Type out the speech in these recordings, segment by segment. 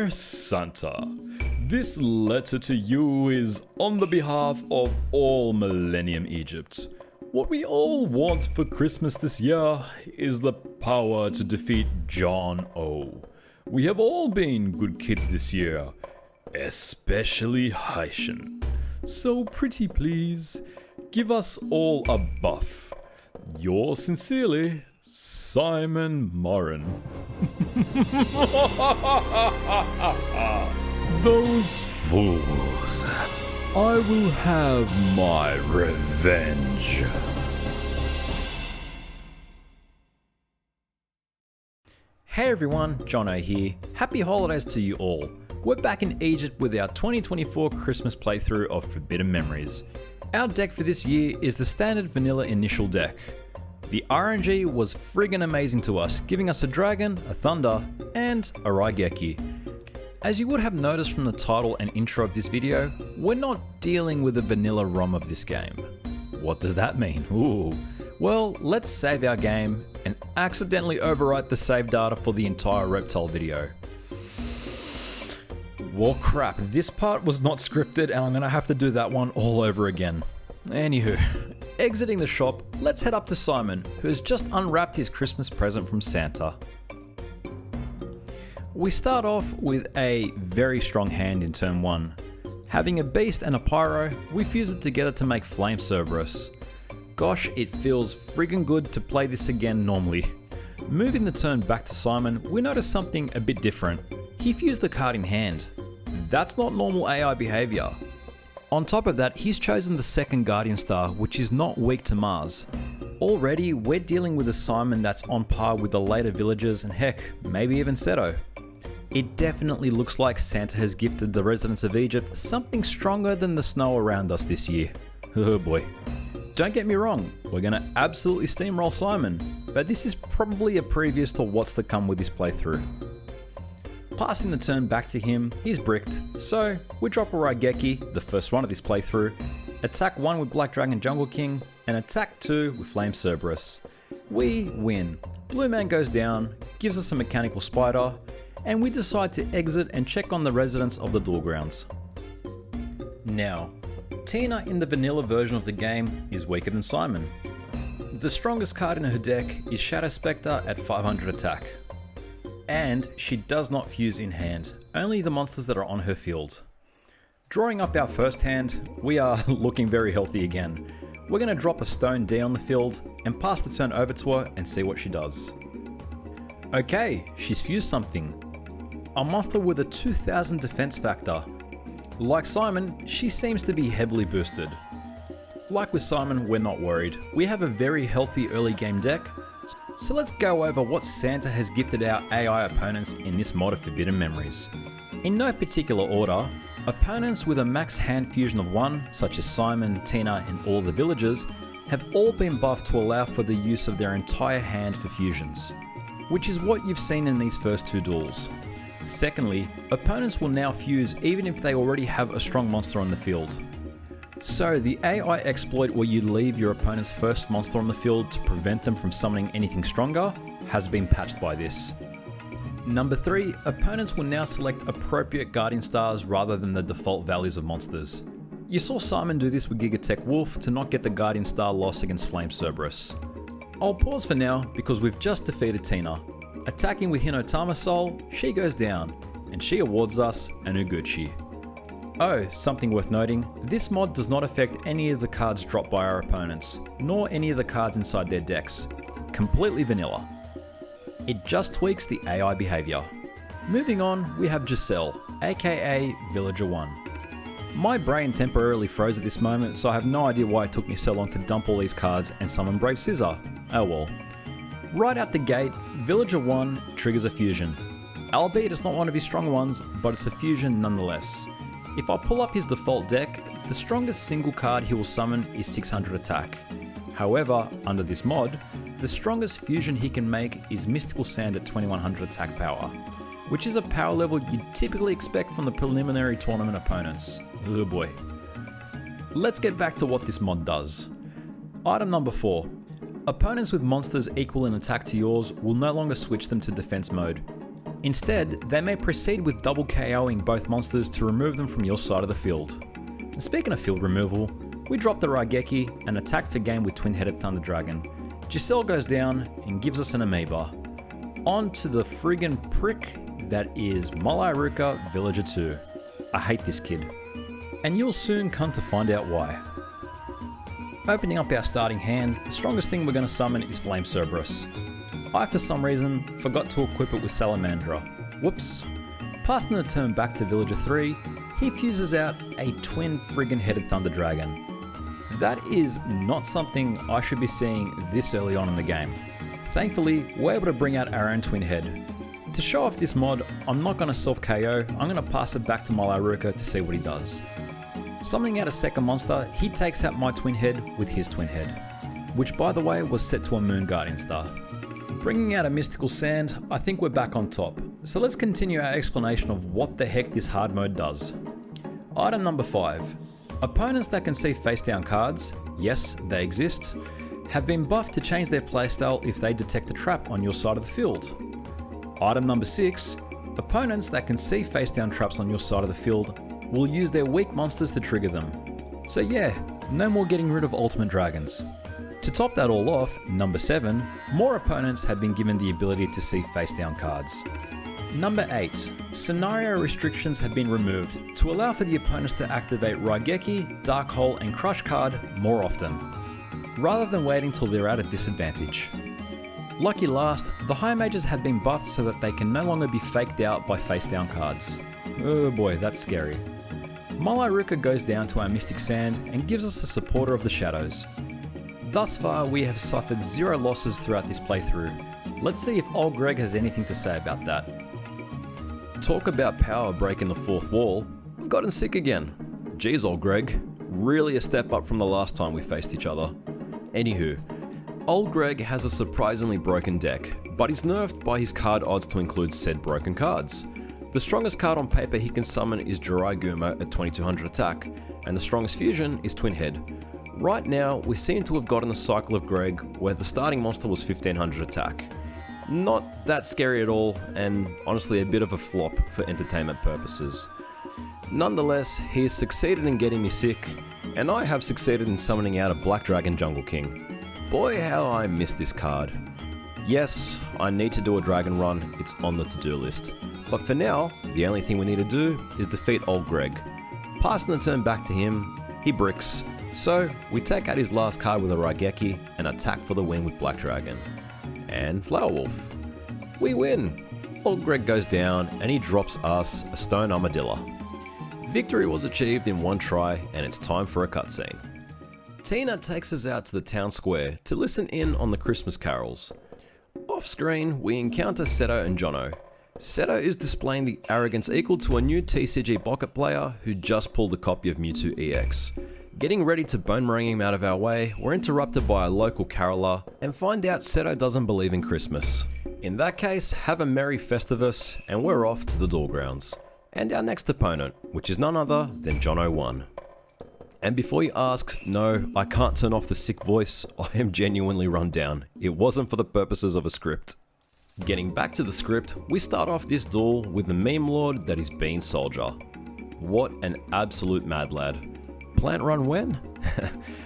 Dear Santa, this letter to you is on the behalf of all Millennium Egypt. What we all want for Christmas this year is the power to defeat John O. We have all been good kids this year, especially Heishin. So pretty please, give us all a buff. Yours sincerely, Simon Morin. Those fools. I will have my revenge. Hey everyone, Jono here. Happy holidays to you all. We're back in Egypt with our 2024 Christmas playthrough of Forbidden Memories. Our deck for this year is the standard vanilla initial deck. The RNG was friggin' amazing to us, giving us a dragon, a thunder, and a Raigeki. As you would have noticed from the title and intro of this video, we're not dealing with the vanilla ROM of this game. What does that mean? Ooh. Well, let's save our game and accidentally overwrite the save data for the entire reptile video. Well crap, this part was not scripted and I'm gonna have to do that one all over again. Anywho, exiting the shop, let's head up to Simon, who has just unwrapped his Christmas present from Santa. We start off with a very strong hand in turn 1. Having a beast and a pyro, we fuse it together to make Flame Cerberus. Gosh, it feels friggin' good to play this again normally. Moving the turn back to Simon, we notice something a bit different. He fused the card in hand. That's not normal AI behavior. On top of that, he's chosen the second Guardian Star, which is not weak to Mars. Already, we're dealing with a Simon that's on par with the later villagers and heck, maybe even Seto. It definitely looks like Santa has gifted the residents of Egypt something stronger than the snow around us this year. Oh boy. Don't get me wrong, we're gonna absolutely steamroll Simon, but this is probably a previous to what's to come with this playthrough. Passing the turn back to him, he's bricked, so we drop a Raigeki, the first one of this playthrough, attack 1 with Black Dragon Jungle King, and attack 2 with Flame Cerberus. We win. Blue Man goes down, gives us a mechanical spider, and we decide to exit and check on the residents of the Door Grounds. Now, Teana in the vanilla version of the game is weaker than Simon. The strongest card in her deck is Shadow Spectre at 500 attack. And she does not fuse in hand, only the monsters that are on her field. Drawing up our first hand, we are looking very healthy again. We're going to drop a Stone D on the field and pass the turn over to her and see what she does. Okay, she's fused something. A monster with a 2000 defense factor. Like Simon, she seems to be heavily boosted. Like with Simon, we're not worried. We have a very healthy early game deck, so let's go over what Santa has gifted our AI opponents in this mod of Forbidden Memories. In no particular order, opponents with a max hand fusion of 1, such as Simon, Teana and all the villagers, have all been buffed to allow for the use of their entire hand for fusions, which is what you've seen in these first 2 duels. Secondly, opponents will now fuse even if they already have a strong monster on the field. So the AI exploit where you leave your opponent's first monster on the field to prevent them from summoning anything stronger has been patched by this. Number 3, opponents will now select appropriate Guardian Stars rather than the default values of monsters. You saw Simon do this with Gigatech Wolf to not get the Guardian Star loss against Flame Cerberus. I'll pause for now because we've just defeated Teana. Attacking with Hinotama Soul, she goes down, and she awards us an Uguchi. Oh, something worth noting, this mod does not affect any of the cards dropped by our opponents, nor any of the cards inside their decks. Completely vanilla. It just tweaks the AI behavior. Moving on, we have Jussel, aka Villager 1. My brain temporarily froze at this moment, so I have no idea why it took me so long to dump all these cards and summon Brave Scissor. Oh well. Right out the gate, Villager 1 triggers a fusion. Albeit it's not one of his strong ones, but it's a fusion nonetheless. If I pull up his default deck, the strongest single card he will summon is 600 attack. However, under this mod, the strongest fusion he can make is Mystical Sand at 2100 attack power, which is a power level you'd typically expect from the preliminary tournament opponents. Oh boy. Let's get back to what this mod does. Item number 4. Opponents with monsters equal in attack to yours will no longer switch them to defense mode. Instead, they may proceed with double KOing both monsters to remove them from your side of the field. And speaking of field removal, we drop the Raigeki and attack for game with Twin-Headed Thunder Dragon. Jussel goes down and gives us an amoeba. On to the friggin' prick that is Malairuka Villager 2. I hate this kid. And you'll soon come to find out why. Opening up our starting hand, the strongest thing we're going to summon is Flame Cerberus. I, for some reason, forgot to equip it with Salamandra. Whoops. Passing the turn back to Villager 3, he fuses out a twin friggin' headed Thunder Dragon. That is not something I should be seeing this early on in the game. Thankfully, we're able to bring out our own twin head. To show off this mod, I'm not going to self KO, I'm going to pass it back to Malairuka to see what he does. Summoning out a second monster, he takes out my twin head with his twin head, which by the way was set to a Moon Guardian star. Bringing out a Mystical Sand, I think we're back on top. So let's continue our explanation of what the heck this hard mode does. Item number 5. Opponents that can see face down cards, yes, they exist, have been buffed to change their playstyle if they detect a trap on your side of the field. Item number 6. Opponents that can see face down traps on your side of the field will use their weak monsters to trigger them. So yeah, no more getting rid of ultimate dragons. To top that all off, number 7, more opponents have been given the ability to see face down cards. Number 8, scenario restrictions have been removed to allow for the opponents to activate Raigeki, Dark Hole and Crush card more often, rather than waiting till they're at a disadvantage. Lucky last, the high mages have been buffed so that they can no longer be faked out by face down cards. Oh boy, that's scary. Malairuka goes down to our Mystic Sand and gives us a supporter of the shadows. Thus far, we have suffered 0 losses throughout this playthrough. Let's see if old Greg has anything to say about that. Talk about power breaking the fourth wall. I've gotten sick again. Geez, old Greg. Really a step up from the last time we faced each other. Anywho, old Greg has a surprisingly broken deck, but he's nerfed by his card odds to include said broken cards. The strongest card on paper he can summon is Jirai Gumo at 2200 attack, and the strongest fusion is Twin Head. Right now, we seem to have gotten a cycle of Greg where the starting monster was 1500 attack. Not that scary at all, and honestly a bit of a flop for entertainment purposes. Nonetheless, he has succeeded in getting me sick, and I have succeeded in summoning out a Black Dragon Jungle King. Boy, how I miss this card. Yes, I need to do a dragon run, it's on the to-do list. But for now, the only thing we need to do is defeat old Greg. Passing the turn back to him, he bricks. So, we take out his last card with a Raigeki and attack for the win with Black Dragon. And Flower Wolf. We win! Old Greg goes down and he drops us a Stone Armadillo. Victory was achieved in one try and it's time for a cutscene. Teana takes us out to the town square to listen in on the Christmas carols. Off screen, we encounter Seto and Jono. Seto is displaying the arrogance equal to a new TCG bucket player who just pulled a copy of Mewtwo EX. Getting ready to boomerang him out of our way, we're interrupted by a local caroller and find out Seto doesn't believe in Christmas. In that case, have a merry Festivus and we're off to the Duel Grounds. And our next opponent, which is none other than Jono 1. And before you ask, no, I can't turn off the sick voice, I am genuinely run down. It wasn't for the purposes of a script. Getting back to the script, we start off this duel with the meme lord that is Bean Soldier. What an absolute mad lad. Plant run when?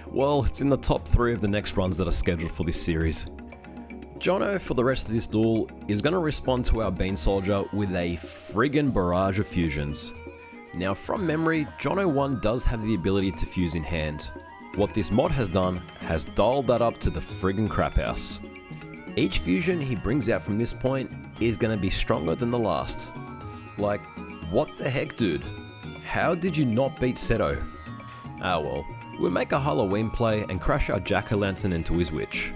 Well, it's in the top 3 of the next runs that are scheduled for this series. Jono, for the rest of this duel, is going to respond to our Bean Soldier with a friggin' barrage of fusions. Now from memory, Jono 1 does have the ability to fuse in hand. What this mod has done has dialed that up to the friggin' crap house. Each fusion he brings out from this point is going to be stronger than the last. Like, what the heck, dude? How did you not beat Seto? Ah well, we make a Halloween play and crash our jack-o'-lantern into his witch.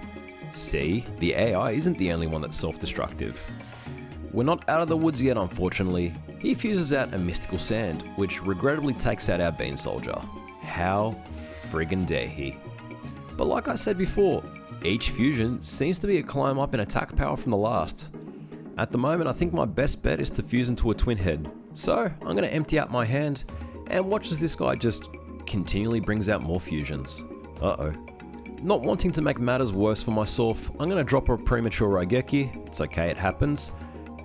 See, the AI isn't the only one that's self-destructive. We're not out of the woods yet, unfortunately. He fuses out a Mystical Sand, which regrettably takes out our Bean Soldier. How friggin' dare he? But like I said before, each fusion seems to be a climb up in attack power from the last. At the moment, I think my best bet is to fuse into a Twin Head. So, I'm going to empty out my hand and watch as this guy just continually brings out more fusions. Uh-oh. Not wanting to make matters worse for myself, I'm going to drop a premature Raigeki, it's okay, it happens,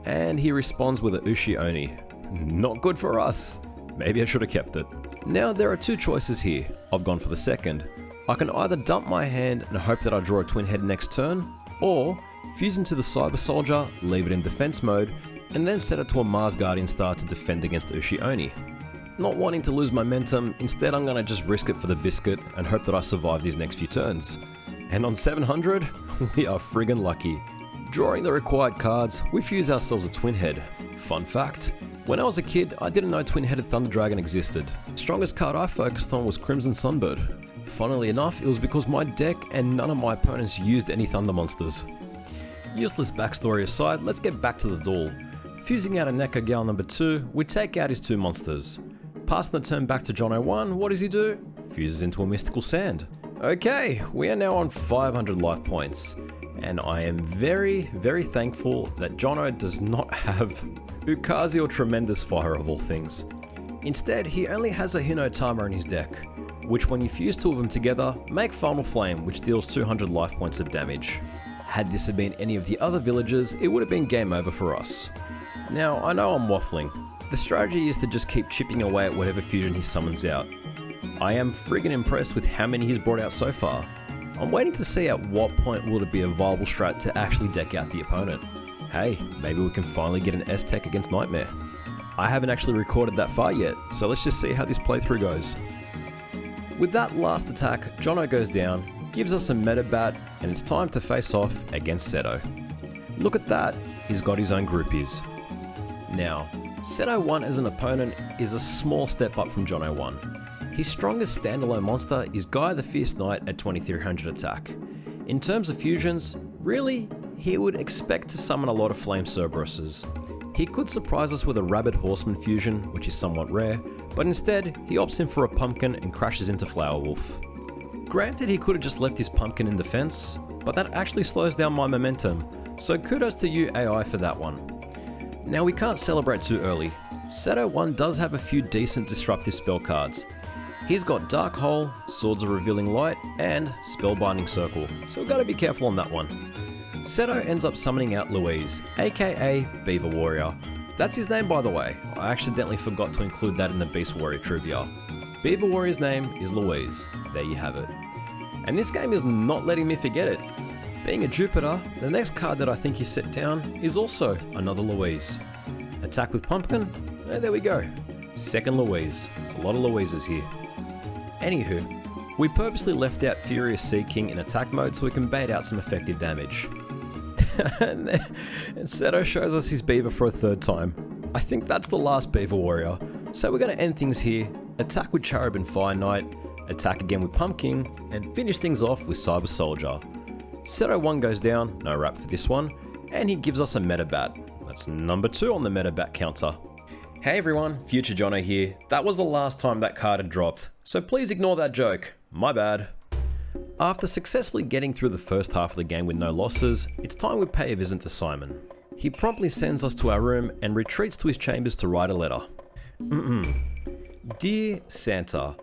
and he responds with a Ushi Oni. Not good for us. Maybe I should have kept it. Now there are two choices here. I've gone for the second. I can either dump my hand and hope that I draw a twin head next turn, or fuse into the Cyber Soldier, leave it in defense mode, and then set it to a Mars Guardian Star to defend against Ushi Oni. Not wanting to lose momentum, instead I'm gonna just risk it for the biscuit and hope that I survive these next few turns. And on 700, we are friggin' lucky. Drawing the required cards, we fuse ourselves a twin head. Fun fact, when I was a kid, I didn't know twin-headed Thunder Dragon existed. The strongest card I focused on was Crimson Sunbird. Funnily enough, it was because my deck and none of my opponents used any Thunder monsters. Useless backstory aside, let's get back to the duel. Fusing out a Neku Gal number 2, we take out his two monsters. Passing the turn back to Jono 1, what does he do? Fuses into a Mystical Sand. Okay, we are now on 500 life points. And I am very, very thankful that Jono does not have Ukazi or Tremendous Fire of all things. Instead, he only has a Hinotama in his deck, which when you fuse two of them together, make Final Flame, which deals 200 life points of damage. Had this have been any of the other villagers, it would have been game over for us. Now, I know I'm waffling. The strategy is to just keep chipping away at whatever fusion he summons out. I am friggin' impressed with how many he's brought out so far. I'm waiting to see at what point will it be a viable strat to actually deck out the opponent. Hey, maybe we can finally get an S-Tech against Nightmare. I haven't actually recorded that far yet, so let's just see how this playthrough goes. With that last attack, Jono goes down, gives us a meta bat, and it's time to face off against Seto. Look at that, he's got his own groupies. Now, Seto 1 as an opponent is a small step up from Jono 1. His strongest standalone monster is Gaia the Fierce Knight at 2300 attack. In terms of fusions, really, he would expect to summon a lot of Flame Cerberuses. He could surprise us with a Rabid Horseman fusion, which is somewhat rare, but instead, he opts in for a Pumpkin and crashes into Flower Wolf. Granted, he could have just left his Pumpkin in defense, but that actually slows down my momentum, so kudos to you AI for that one. Now we can't celebrate too early. Seto 1 does have a few decent disruptive spell cards. He's got Dark Hole, Swords of Revealing Light, and Spellbinding Circle, so we've got to be careful on that one. Seto ends up summoning out Louise, aka Beaver Warrior. That's his name, by the way. I accidentally forgot to include that in the Beast Warrior trivia. Beaver Warrior's name is Louise. There you have it. And this game is not letting me forget it. Being a Jupiter, the next card that I think he set down is also another Louise. Attack with Pumpkin? There we go. Second Louise. There's a lot of Louises here. Anywho, we purposely left out Furious Sea King in attack mode so we can bait out some effective damage. And Seto shows us his Beaver for a third time. I think that's the last Beaver Warrior. So we're going to end things here, attack with Cherub and Fire Knight, attack again with Pumpkin, and finish things off with Cyber Soldier. Seto 1 goes down, no wrap for this one, and he gives us a meta bat. That's number 2 on the meta bat counter. Hey everyone, Future Jono here. That was the last time that card had dropped, so please ignore that joke. My bad. After successfully getting through the first half of the game with no losses, it's time we pay a visit to Simon. He promptly sends us to our room and retreats to his chambers to write a letter. Dear Santa,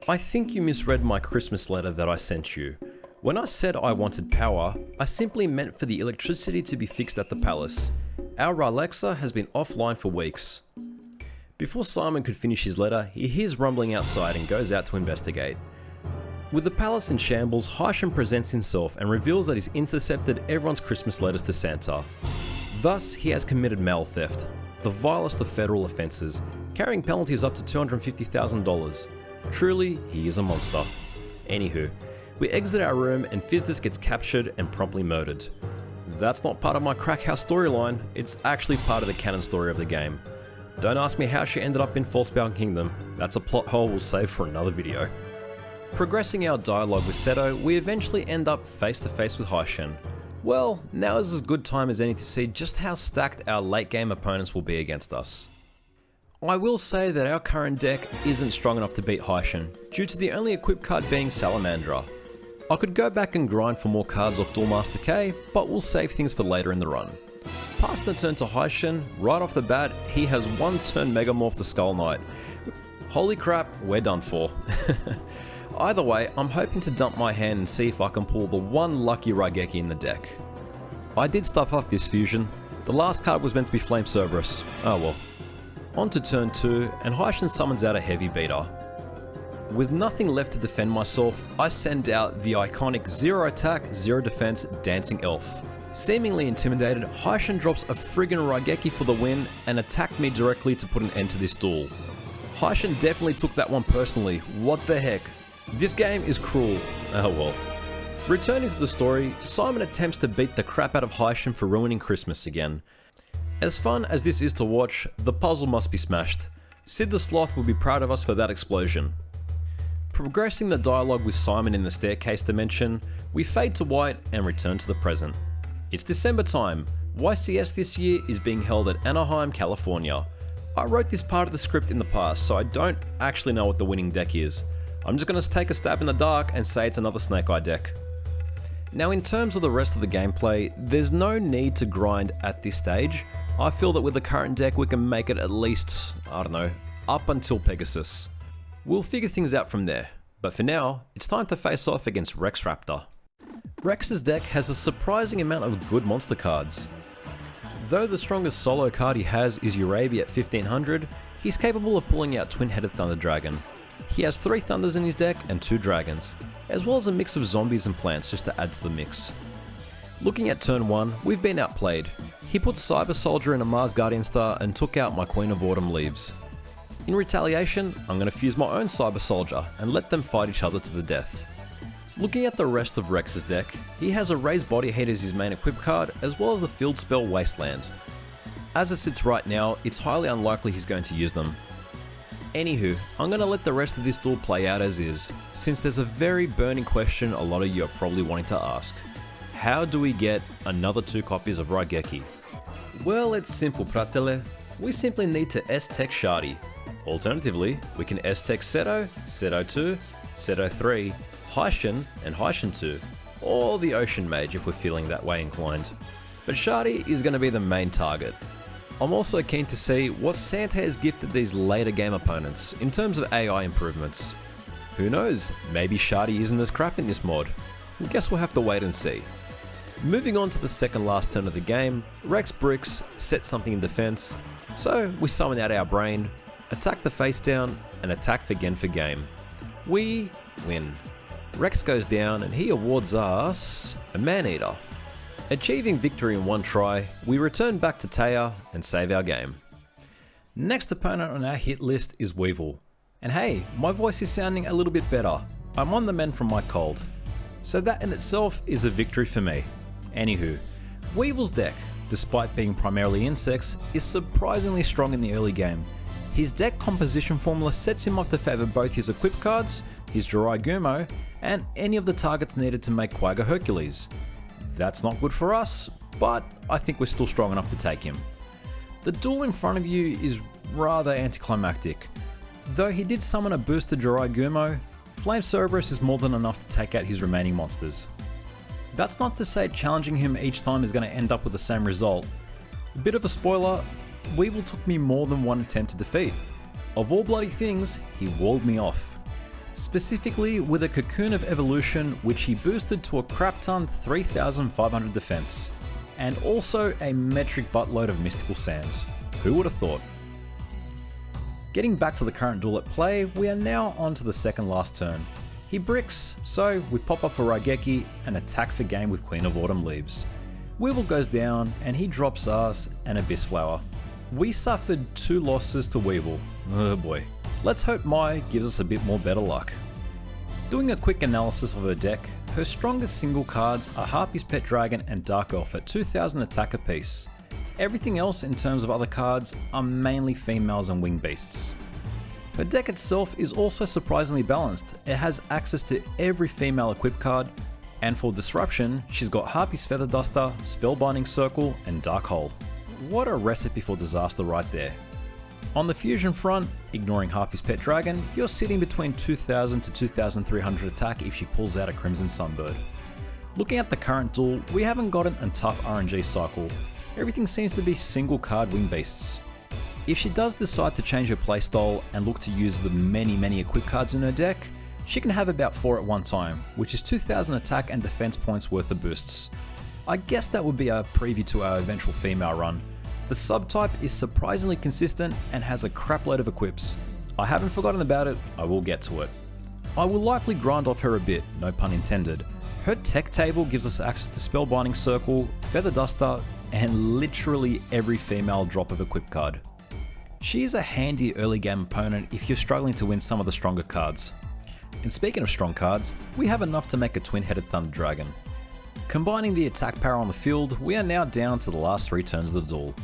I think you misread my Christmas letter that I sent you. When I said I wanted power, I simply meant for the electricity to be fixed at the palace. Our Alexa has been offline for weeks. Before Simon could finish his letter, he hears rumbling outside and goes out to investigate. With the palace in shambles, Heishin presents himself and reveals that he's intercepted everyone's Christmas letters to Santa. Thus, he has committed mail theft, the vilest of federal offences, carrying penalties up to $250,000. Truly, he is a monster. Anywho, we exit our room and Fizdus gets captured and promptly murdered. That's not part of my crack house storyline, it's actually part of the canon story of the game. Don't ask me how she ended up in Falsebound Kingdom, that's a plot hole we'll save for another video. Progressing our dialogue with Seto, we eventually end up face to face with Heishin. Well, now is as good time as any to see just how stacked our late game opponents will be against us. I will say that our current deck isn't strong enough to beat Heishin, due to the only equipped card being Salamandra. I could go back and grind for more cards off Duelmaster K, but we'll save things for later in the run. Passing the turn to Heishin, right off the bat, he has one turn Megamorph the Skull Knight. Holy crap, we're done for. Either way, I'm hoping to dump my hand and see if I can pull the one lucky Raigeki in the deck. I did stuff up this fusion. The last card was meant to be Flame Cerberus. Oh well. On to turn 2, and Heishin summons out a heavy beater. With nothing left to defend myself, I send out the iconic 0 attack, 0 defense Dancing Elf. Seemingly intimidated, Heishin drops a friggin' Raigeki for the win and attacked me directly to put an end to this duel. Heishin definitely took that one personally. What the heck? This game is cruel. Oh well. Returning to the story, Simon attempts to beat the crap out of Heishin for ruining Christmas again. As fun as this is to watch, the puzzle must be smashed. Sid the Sloth will be proud of us for that explosion. Progressing the dialogue with Simon in the staircase dimension, we fade to white and return to the present. It's December time. YCS this year is being held at Anaheim, California. I wrote this part of the script in the past, so I don't actually know what the winning deck is. I'm just going to take a stab in the dark and say it's another Snake Eye deck. Now in terms of the rest of the gameplay, there's no need to grind at this stage. I feel that with the current deck we can make it at least, I don't know, up until Pegasus. We'll figure things out from there, but for now, it's time to face off against Rex Raptor. Rex's deck has a surprising amount of good monster cards. Though the strongest solo card he has is Urabi at 1500, he's capable of pulling out Twin-Headed Thunder Dragon. He has 3 Thunders in his deck and 2 Dragons, as well as a mix of zombies and plants just to add to the mix. Looking at turn 1, we've been outplayed. He put Cyber Soldier in a Mars Guardian Star and took out my Queen of Autumn Leaves. In retaliation, I'm going to fuse my own Cyber Soldier and let them fight each other to the death. Looking at the rest of Rex's deck, he has a Raised Body Heat as his main equip card, as well as the field spell Wasteland. As it sits right now, it's highly unlikely he's going to use them. Anywho, I'm going to let the rest of this duel play out as is, since there's a very burning question a lot of you are probably wanting to ask. How do we get another 2 copies of Raigeki? Well, it's simple, pratele. We simply need to S-Tech Shadi. Alternatively, we can S-Tech Seto, Seto 2, Seto 3, Heishin, and Heishin 2, or the Ocean Mage if we're feeling that way inclined. But Shadi is going to be the main target. I'm also keen to see what Santa has gifted these later game opponents in terms of AI improvements. Who knows, maybe Shadi isn't as crap in this mod. Guess we'll have to wait and see. Moving on to the second last turn of the game, Rex bricks, set something in defense, so we summon out our brain, attack the face down, and attack again for game. We win. Rex goes down and he awards us a Man-Eater. Achieving victory in one try, we return back to Taya and save our game. Next opponent on our hit list is Weevil. And hey, my voice is sounding a little bit better. I'm on the mend from my cold. So that in itself is a victory for me. Anywho, Weevil's deck, despite being primarily insects, is surprisingly strong in the early game. His deck composition formula sets him up to favour both his equip cards, his Jirai Gumo, and any of the targets needed to make Quagga Hercules. That's not good for us, but I think we're still strong enough to take him. The duel in front of you is rather anticlimactic. Though he did summon a boosted Jirai Gumo, Flame Cerberus is more than enough to take out his remaining monsters. That's not to say challenging him each time is going to end up with the same result. A bit of a spoiler, Weevil took me more than one attempt to defeat. Of all bloody things, he walled me off. Specifically with a Cocoon of Evolution which he boosted to a crap ton 3500 defense, and also a metric buttload of Mystical Sands. Who would have thought? Getting back to the current duel at play, we are now on to the second last turn. He bricks, so we pop up for Raigeki and attack for game with Queen of Autumn Leaves. Weevil goes down and he drops us an Abyss Flower. We suffered 2 losses to Weevil. Oh boy. Let's hope Mai gives us a bit more better luck. Doing a quick analysis of her deck, her strongest single cards are Harpy's Pet Dragon and Dark Elf at 2000 attack apiece. Everything else in terms of other cards are mainly females and winged beasts. Her deck itself is also surprisingly balanced. It has access to every female equip card, and for disruption, she's got Harpy's Feather Duster, Spellbinding Circle, and Dark Hole. What a recipe for disaster right there. On the fusion front, ignoring Harpy's Pet Dragon, you're sitting between 2000 to 2300 attack if she pulls out a Crimson Sunbird. Looking at the current duel, we haven't gotten a tough RNG cycle. Everything seems to be single card wing beasts. If she does decide to change her playstyle and look to use the many equip cards in her deck, she can have about 4 at one time, which is 2000 attack and defense points worth of boosts. I guess that would be a preview to our eventual female run. The subtype is surprisingly consistent and has a crapload of equips. I haven't forgotten about it, I will get to it. I will likely grind off her a bit, no pun intended. Her tech table gives us access to Spellbinding Circle, Feather Duster, and literally every female drop of equip card. She is a handy early game opponent if you're struggling to win some of the stronger cards. And speaking of strong cards, we have enough to make a twin-headed Thunder Dragon. Combining the attack power on the field, we are now down to the last 3 turns of the duel.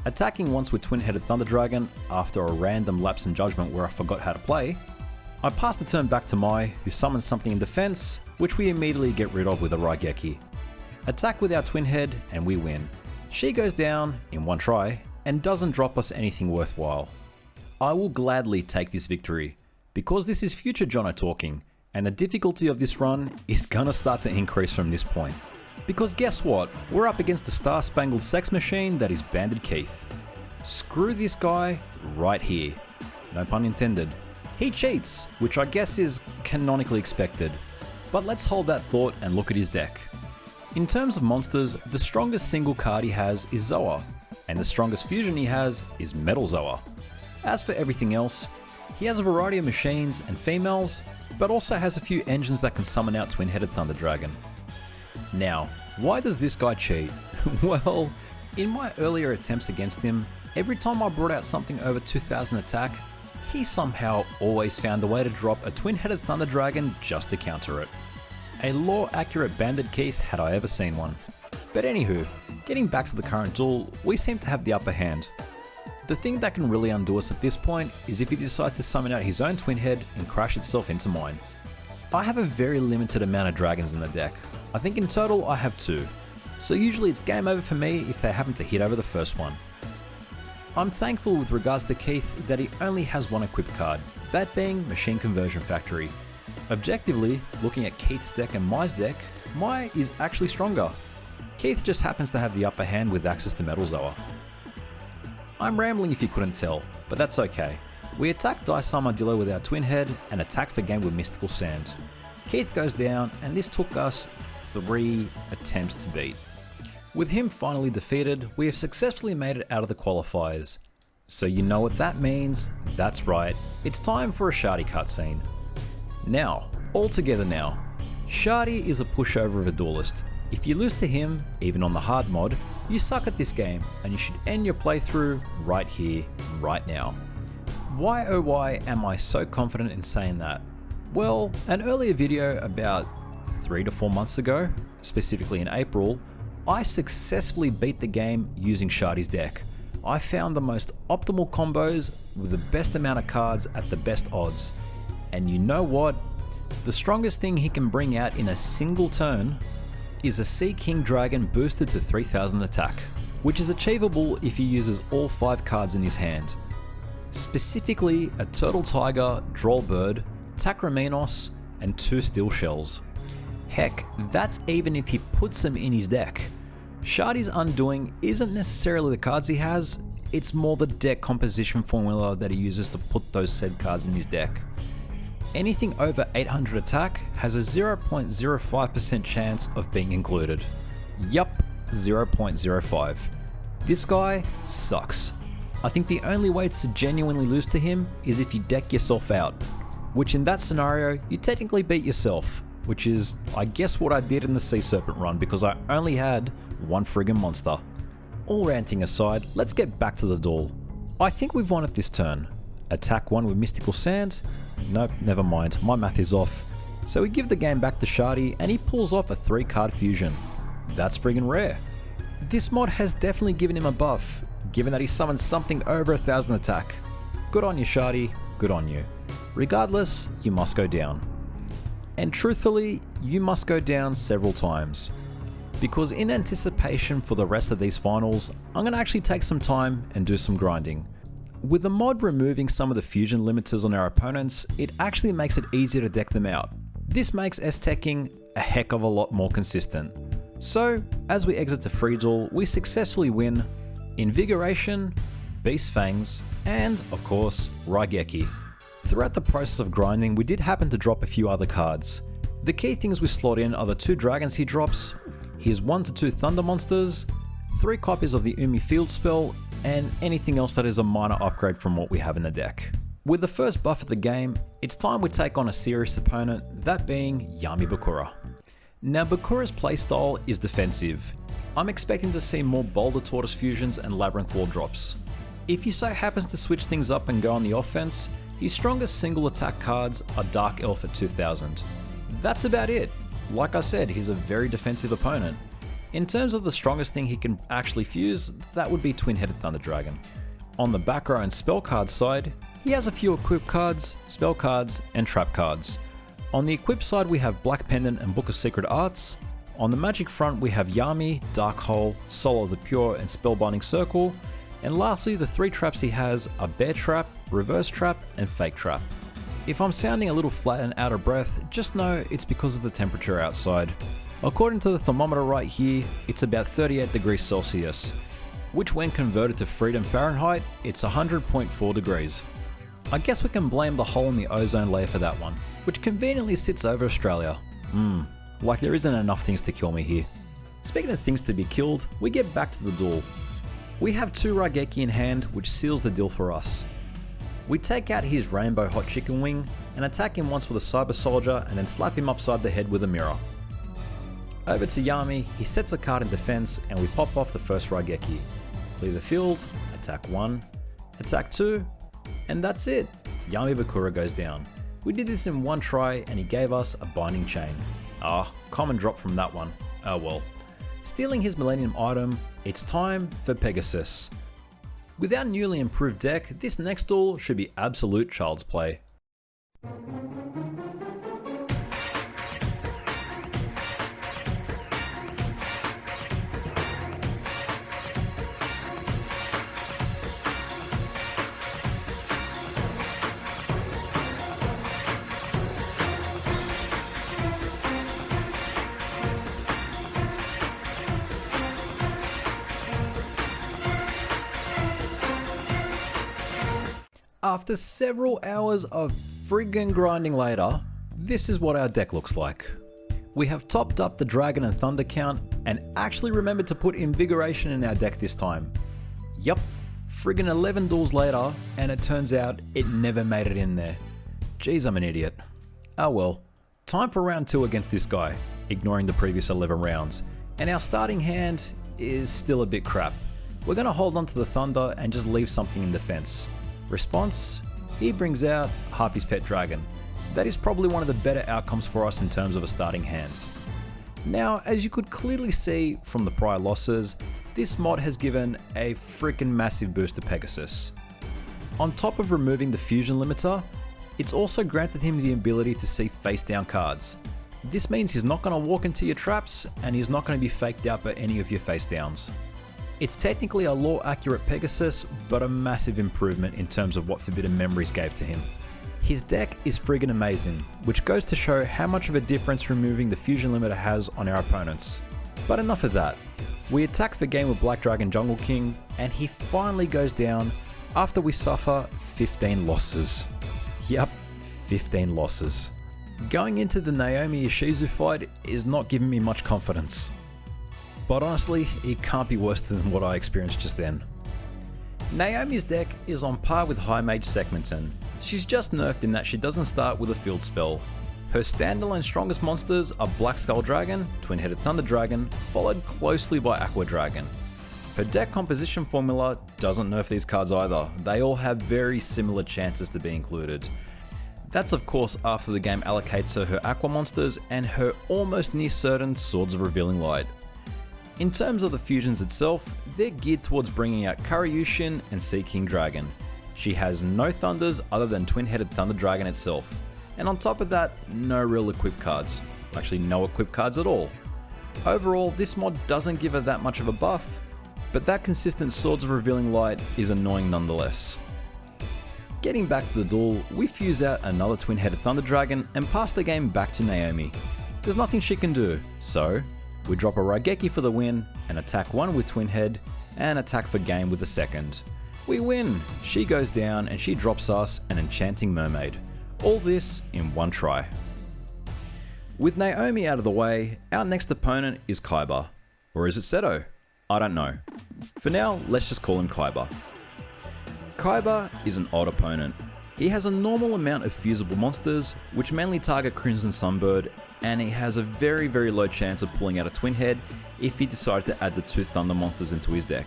Attacking once with twin-headed Thunder Dragon after a random lapse in judgment where I forgot how to play, I pass the turn back to Mai, who summons something in defense, which we immediately get rid of with a Raigeki. Attack with our twin head and we win. She goes down in one try and doesn't drop us anything worthwhile. I will gladly take this victory, because this is future Jono talking, and the difficulty of this run is gonna start to increase from this point. Because guess what? We're up against the Star-Spangled Sex Machine that is Banded Keith. Screw this guy right here. No pun intended. He cheats, which I guess is canonically expected. But let's hold that thought and look at his deck. In terms of monsters, the strongest single card he has is Zoa, and the strongest fusion he has is Metal Zoa. As for everything else, he has a variety of machines and females, but also has a few engines that can summon out twin-headed Thunder Dragon. Now, why does this guy cheat? Well, in my earlier attempts against him, every time I brought out something over 2000 attack, he somehow always found a way to drop a twin-headed Thunder Dragon just to counter it. A lore-accurate Banded Keith had I ever seen one. But anywho, getting back to the current duel, we seem to have the upper hand. The thing that can really undo us at this point is if he decides to summon out his own twin head and crash itself into mine. I have a very limited amount of dragons in the deck. I think in total I have 2. So usually it's game over for me if they happen to hit over the first one. I'm thankful with regards to Keith that he only has one equipped card, that being Machine Conversion Factory. Objectively, looking at Keith's deck and Mai's deck, Mai is actually stronger. Keith just happens to have the upper hand with access to Metal Zoa. I'm rambling if you couldn't tell, but that's okay. We attack Dice Armadillo with our twin head and attack for game with Mystical Sand. Keith goes down and this took us 3 attempts to beat. With him finally defeated, we have successfully made it out of the qualifiers. So you know what that means? That's right, it's time for a Shadi cutscene. Now, all together now. Shadi is a pushover of a duelist. If you lose to him, even on the hard mod, you suck at this game and you should end your playthrough right here, right now. Why oh why am I so confident in saying that? Well, an earlier video about 3 to 4 months ago, specifically in April, I successfully beat the game using Shadi's deck. I found the most optimal combos with the best amount of cards at the best odds. And you know what? The strongest thing he can bring out in a single turn is a Sea King Dragon boosted to 3000 attack, which is achievable if he uses all 5 cards in his hand. Specifically a Turtle Tiger, Droll Bird, Takraminos, and 2 Steel Shells. Heck, that's even if he puts them in his deck. Shadi's undoing isn't necessarily the cards he has, it's more the deck composition formula that he uses to put those said cards in his deck. Anything over 800 attack has a 0.05% chance of being included. Yup, 0.05. This guy sucks. I think the only way to genuinely lose to him is if you deck yourself out, which in that scenario, you technically beat yourself, which is, I guess, what I did in the Sea Serpent run because I only had one friggin' monster. All ranting aside, let's get back to the duel. I think we've won at this turn. Attack 1 with Mystical Sand? Nope, never mind, my math is off. So we give the game back to Shadi and he pulls off a 3-card fusion. That's friggin' rare. This mod has definitely given him a buff, given that he summons something over 1000 attack. Good on you, Shadi, good on you. Regardless, you must go down. And truthfully, you must go down several times. Because in anticipation for the rest of these finals, I'm going to actually take some time and do some grinding. With the mod removing some of the fusion limiters on our opponents, it actually makes it easier to deck them out. This makes S-Teching a heck of a lot more consistent. So, as we exit to free duel, we successfully win Invigoration, Beast Fangs, and, of course, Raigeki. Throughout the process of grinding, we did happen to drop a few other cards. The key things we slot in are the 2 dragons he drops, his 1 to 2 Thunder monsters, 3 copies of the Umi field spell, and anything else that is a minor upgrade from what we have in the deck. With the first buff of the game, it's time we take on a serious opponent, that being Yami Bakura. Now Bakura's playstyle is defensive. I'm expecting to see more Boulder Tortoise fusions and Labyrinth Wall drops. If he so happens to switch things up and go on the offense, his strongest single attack cards are Dark Elf at 2000. That's about it. Like I said, he's a very defensive opponent. In terms of the strongest thing he can actually fuse, that would be Twin-Headed Thunder Dragon. On the back row and spell card side, he has a few equip cards, spell cards, and trap cards. On the equip side we have Black Pendant and Book of Secret Arts. On the magic front we have Yami, Dark Hole, Soul of the Pure, and Spellbinding Circle. And lastly, the 3 traps he has are Bear Trap, Reverse Trap, and Fake Trap. If I'm sounding a little flat and out of breath, just know it's because of the temperature outside. According to the thermometer right here, it's about 38 degrees Celsius, which when converted to Freedom Fahrenheit, it's 100.4 degrees. I guess we can blame the hole in the ozone layer for that one, which conveniently sits over Australia. Like there isn't enough things to kill me here. Speaking of things to be killed, we get back to the duel. We have 2 Raigeki in hand, which seals the deal for us. We take out his Rainbow Hot Chicken Wing and attack him once with a Cyber Soldier and then slap him upside the head with a mirror. Over to Yami, he sets a card in defense and we pop off the first Raigeki. Clear the field, attack 1, attack 2, and that's it. Yami Bakura goes down. We did this in 1 try and he gave us a Binding Chain. Common drop from that one. Oh well. Stealing his Millennium item, it's time for Pegasus. With our newly improved deck, this next duel should be absolute child's play. After several hours of friggin' grinding later, this is what our deck looks like. We have topped up the Dragon and Thunder count and actually remembered to put Invigoration in our deck this time. Yup, friggin' 11 duels later and it turns out it never made it in there. Jeez, I'm an idiot. Oh well, time for round 2 against this guy, ignoring the previous 11 rounds, and our starting hand is still a bit crap. We're gonna hold on to the Thunder and just leave something in defense. Response, he brings out Harpy's Pet Dragon. That is probably one of the better outcomes for us in terms of a starting hand. Now, as you could clearly see from the prior losses, this mod has given a freaking massive boost to Pegasus. On top of removing the fusion limiter, it's also granted him the ability to see face down cards. This means he's not going to walk into your traps and he's not going to be faked out by any of your face downs. It's technically a lore accurate Pegasus, but a massive improvement in terms of what Forbidden Memories gave to him. His deck is friggin' amazing, which goes to show how much of a difference removing the fusion limiter has on our opponents. But enough of that. We attack for game with Black Dragon Jungle King, and he finally goes down after we suffer 15 losses. Yep, 15 losses. Going into the Naomi Ishizu fight is not giving me much confidence. But honestly, it can't be worse than what I experienced just then. Naomi's deck is on par with High Mage Secmeton. She's just nerfed in that she doesn't start with a field spell. Her standalone strongest monsters are Black Skull Dragon, Twin-Headed Thunder Dragon, followed closely by Aqua Dragon. Her deck composition formula doesn't nerf these cards either. They all have very similar chances to be included. That's of course after the game allocates her Aqua monsters and her almost near certain Swords of Revealing Light. In terms of the fusions itself, they're geared towards bringing out Karyushin and Sea King Dragon. She has no thunders other than Twin-Headed Thunder Dragon itself. And on top of that, no real equip cards. Actually no equip cards at all. Overall, this mod doesn't give her that much of a buff, but that consistent Swords of Revealing Light is annoying nonetheless. Getting back to the duel, we fuse out another Twin-Headed Thunder Dragon and pass the game back to Naomi. There's nothing she can do, so we drop a Raigeki for the win, and attack 1 with Twin Head, and attack for game with the second. We win! She goes down and she drops us an Enchanting Mermaid. All this in 1 try. With Naomi out of the way, our next opponent is Kaiba. Or is it Seto? I don't know. For now, let's just call him Kaiba. Kaiba is an odd opponent. He has a normal amount of fusible monsters, which mainly target Crimson Sunbird, and he has a very low chance of pulling out a Twin Head if he decided to add the 2 Thunder monsters into his deck.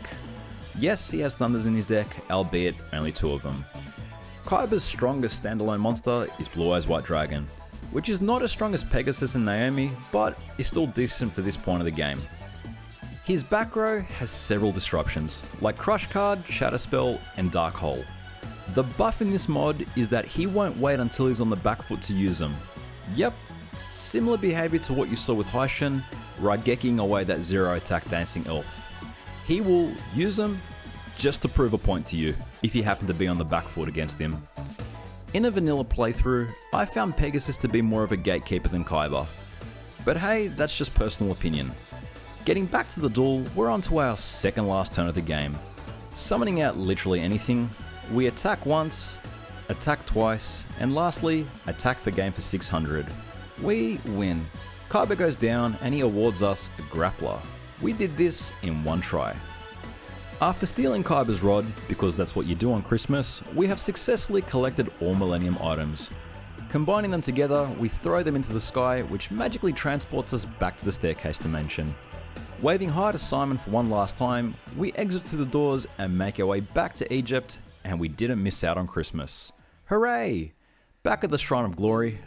Yes, he has Thunders in his deck, albeit only 2 of them. Kaiba's strongest standalone monster is Blue Eyes White Dragon, which is not as strong as Pegasus and Naomi, but is still decent for this point of the game. His back row has several disruptions, like Crush Card, Shatter Spell, and Dark Hole. The buff in this mod is that he won't wait until he's on the back foot to use them. Yep, similar behaviour to what you saw with Heishin, Raigeking away that 0 attack Dancing Elf. He will use them just to prove a point to you, if you happen to be on the back foot against him. In a vanilla playthrough, I found Pegasus to be more of a gatekeeper than Kaiba. But hey, that's just personal opinion. Getting back to the duel, we're on to our second last turn of the game. Summoning out literally anything, we attack once, attack twice, and lastly, attack for game for 600. We win. Kaiba goes down and he awards us a grappler. We did this in 1 try. After stealing Kaiba's rod, because that's what you do on Christmas, we have successfully collected all Millennium items. Combining them together, we throw them into the sky, which magically transports us back to the staircase dimension. Waving hi to Simon for one last time, we exit through the doors and make our way back to Egypt, and we didn't miss out on Christmas. Hooray! Back at the Shrine of Glory,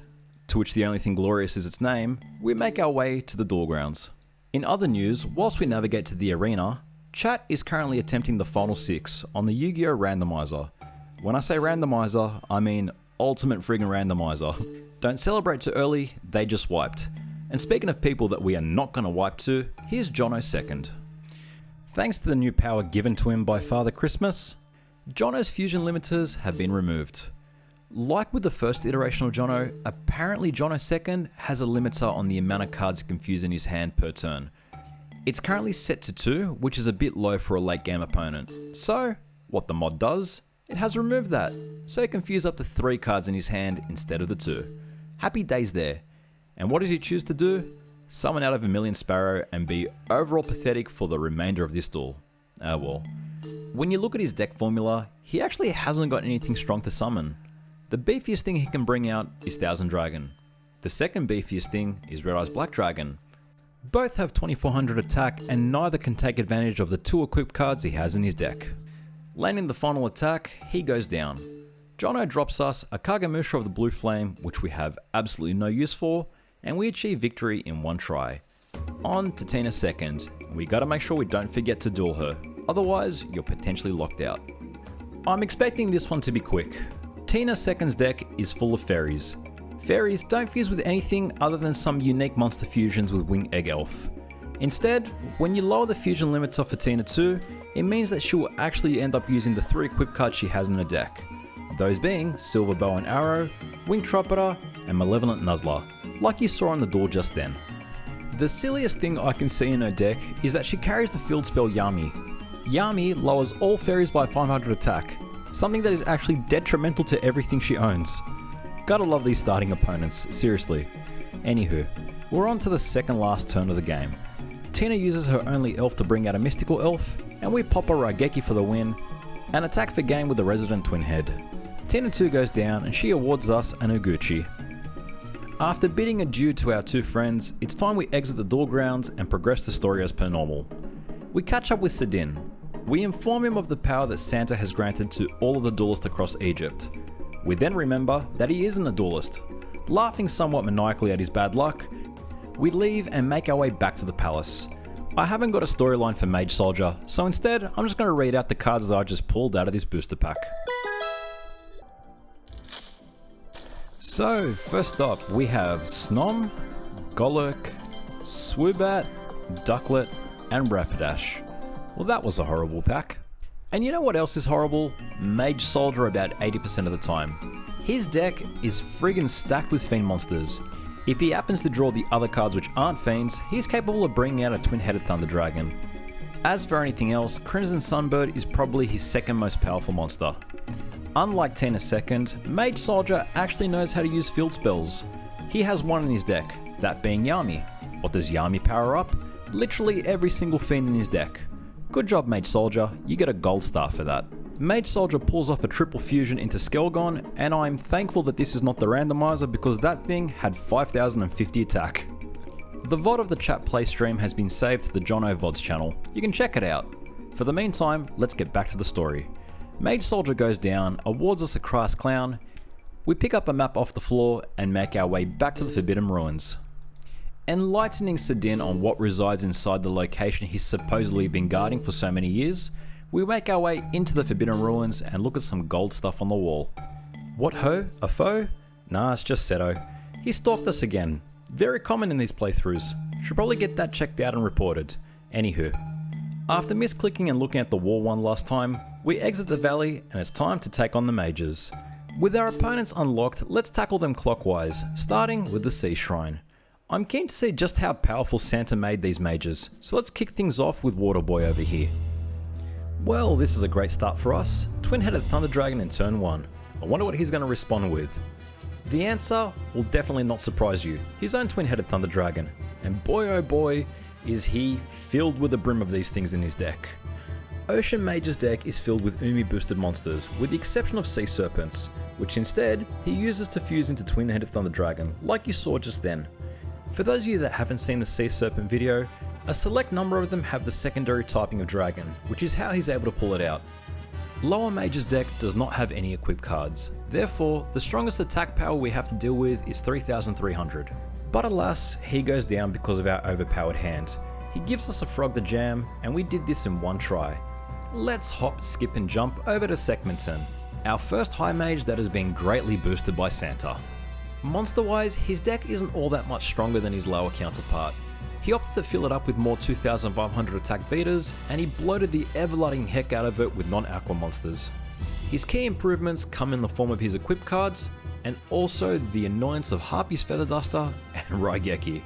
to which the only thing glorious is its name, we make our way to the duel grounds. In other news, whilst we navigate to the arena, chat is currently attempting the final 6 on the YGO randomizer. When I say randomizer, I mean ultimate friggin' randomizer. Don't celebrate too early, they just wiped. And speaking of people that we are not going to wipe to, here's Jono second. Thanks to the new power given to him by Father Christmas, Jono's fusion limiters have been removed. Like with the first iteration of Jono, apparently Jono second has a limiter on the amount of cards he can fuse in his hand per turn. It's currently set to 2, which is a bit low for a late game opponent. So, what the mod does, it has removed that, so he can fuse up to 3 cards in his hand instead of the 2. Happy days there. And what does he choose to do? Summon out of Vermilion Sparrow and be overall pathetic for the remainder of this duel. Ah well. When you look at his deck formula, he actually hasn't got anything strong to summon. The beefiest thing he can bring out is Thousand Dragon. The second beefiest thing is Red Eyes Black Dragon. Both have 2400 attack and neither can take advantage of the 2 equipped cards he has in his deck. Landing the final attack, he goes down. Jono drops us a Kagemusha of the Blue Flame, which we have absolutely no use for, and we achieve victory in 1 try. On to Teana second, we gotta make sure we don't forget to duel her, otherwise you're potentially locked out. I'm expecting this one to be quick. Teana second's deck is full of fairies. Fairies don't fuse with anything other than some unique monster fusions with Wing Egg Elf. Instead, when you lower the fusion limiter for Teana 2, it means that she will actually end up using the 3 equipped cards she has in her deck. Those being Silver Bow and Arrow, Wing Trumpeter, and Malevolent Nuzzler, like you saw on the door just then. The silliest thing I can see in her deck is that she carries the field spell Yami. Yami lowers all fairies by 500 attack, something that is actually detrimental to everything she owns. Gotta love these starting opponents, seriously. Anywho, we're on to the second last turn of the game. Teana uses her only elf to bring out a mystical elf, and we pop a Raigeki for the win, and attack for game with the resident Twin Head. Teana 2 goes down and she awards us an Uguchi. After bidding adieu to our 2 friends, it's time we exit the duel grounds and progress the story as per normal. We catch up with Sadin. We inform him of the power that Santa has granted to all of the duelists across Egypt. We then remember that he isn't a duelist. Laughing somewhat maniacally at his bad luck, we leave and make our way back to the palace. I haven't got a storyline for Mage Soldier, so instead I'm just going to read out the cards that I just pulled out of this booster pack. So, first up we have Snom, Golurk, Swoobat, Ducklet, and Rapidash. Well, that was a horrible pack. And you know what else is horrible? Mage Soldier about 80% of the time. His deck is friggin' stacked with Fiend monsters. If he happens to draw the other cards which aren't Fiends, he's capable of bringing out a Twin-Headed Thunder Dragon. As for anything else, Crimson Sunbird is probably his second most powerful monster. Unlike Teana second, Mage Soldier actually knows how to use field spells. He has one in his deck, that being Yami. What does Yami power up? Literally every single fiend in his deck. Good job, Mage Soldier, you get a gold star for that. Mage Soldier pulls off a triple fusion into Skelgon, and I'm thankful that this is not the randomizer because that thing had 5050 attack. The VOD of the chat play stream has been saved to the Jono VODs channel, you can check it out. For the meantime, let's get back to the story. Mage Soldier goes down, awards us a Crass Clown, we pick up a map off the floor and make our way back to the Forbidden Ruins. Enlightening Sadin on what resides inside the location he's supposedly been guarding for so many years, we make our way into the Forbidden Ruins and look at some gold stuff on the wall. What ho? A foe? Nah, it's just Seto. He stalked us again. Very common in these playthroughs. Should probably get that checked out and reported. Anywho. After misclicking and looking at the wall one last time, we exit the valley and it's time to take on the mages. With our opponents unlocked, let's tackle them clockwise, starting with the Sea Shrine. I'm keen to see just how powerful Santa made these mages, so let's kick things off with Waterboy over here. Well, this is a great start for us. Twin-headed Thunder Dragon in turn 1. I wonder what he's going to respond with. The answer will definitely not surprise you. His own twin-headed Thunder Dragon. And boy oh boy, is he filled with the brim of these things in his deck. Ocean Mage's deck is filled with Umi boosted monsters, with the exception of Sea Serpents, which instead he uses to fuse into twin-headed Thunder Dragon, like you saw just then. For those of you that haven't seen the Sea Serpent video, a select number of them have the secondary typing of Dragon, which is how he's able to pull it out. Lower Mage's deck does not have any equipped cards, therefore the strongest attack power we have to deal with is 3300. But alas, he goes down because of our overpowered hand. He gives us a Frog the Jam, and we did this in one try. Let's hop, skip and jump over to Secmeton, our first high mage that has been greatly boosted by Santa. Monster wise, his deck isn't all that much stronger than his lower counterpart. He opted to fill it up with more 2500 attack beaters, and he bloated the ever-loving heck out of it with non-aqua monsters. His key improvements come in the form of his equip cards, and also the annoyance of Harpy's Feather Duster and Raigeki.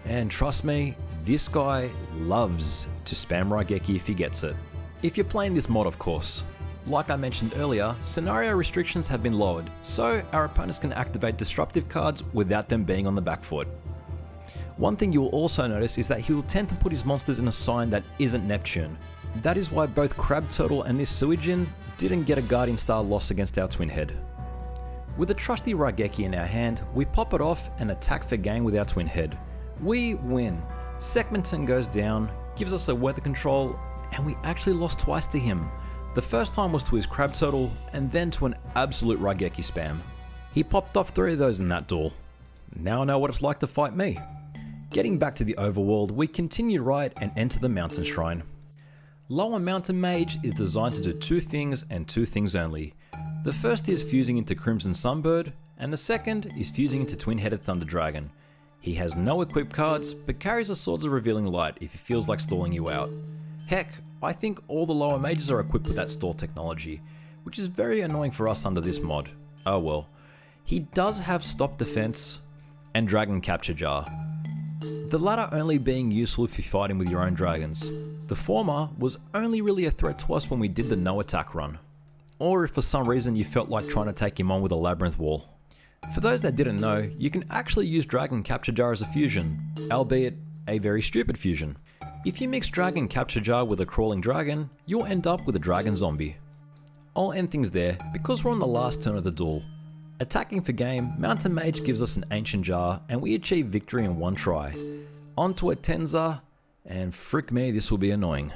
And trust me, this guy loves to spam Raigeki if he gets it. If you're playing this mod, of course. Like I mentioned earlier, scenario restrictions have been lowered, so our opponents can activate disruptive cards without them being on the back foot. One thing you will also notice is that he will tend to put his monsters in a sign that isn't Neptune. That is why both Crab Turtle and this Suijin didn't get a Guardian Star loss against our Twin Head. With a trusty Raigeki in our hand, we pop it off and attack for gain with our Twin Head. We win. Secmeton goes down, gives us a weather control, and we actually lost twice to him. The first time was to his Crab Turtle, and then to an absolute Raigeki spam. He popped off 3 of those in that duel. Now I know what it's like to fight me. Getting back to the overworld, we continue right and enter the Mountain Shrine. Lower Mountain Mage is designed to do 2 things and 2 things only. The first is fusing into Crimson Sunbird, and the second is fusing into Twin-Headed Thunder Dragon. He has no equipped cards, but carries a Swords of Revealing Light if he feels like stalling you out. Heck, I think all the lower mages are equipped with that stall technology, which is very annoying for us under this mod. Oh well. He does have Stop Defense and Dragon Capture Jar. The latter only being useful if you're fighting with your own dragons. The former was only really a threat to us when we did the no attack run, or if for some reason you felt like trying to take him on with a Labyrinth wall. For those that didn't know, you can actually use Dragon Capture Jar as a fusion, albeit a very stupid fusion. If you mix Dragon Capture Jar with a crawling dragon, you'll end up with a dragon zombie. I'll end things there because we're on the last turn of the duel. Attacking for game, Mountain Mage gives us an Ancient Jar and we achieve victory in one try. On to Atenza, and frick me, this will be annoying.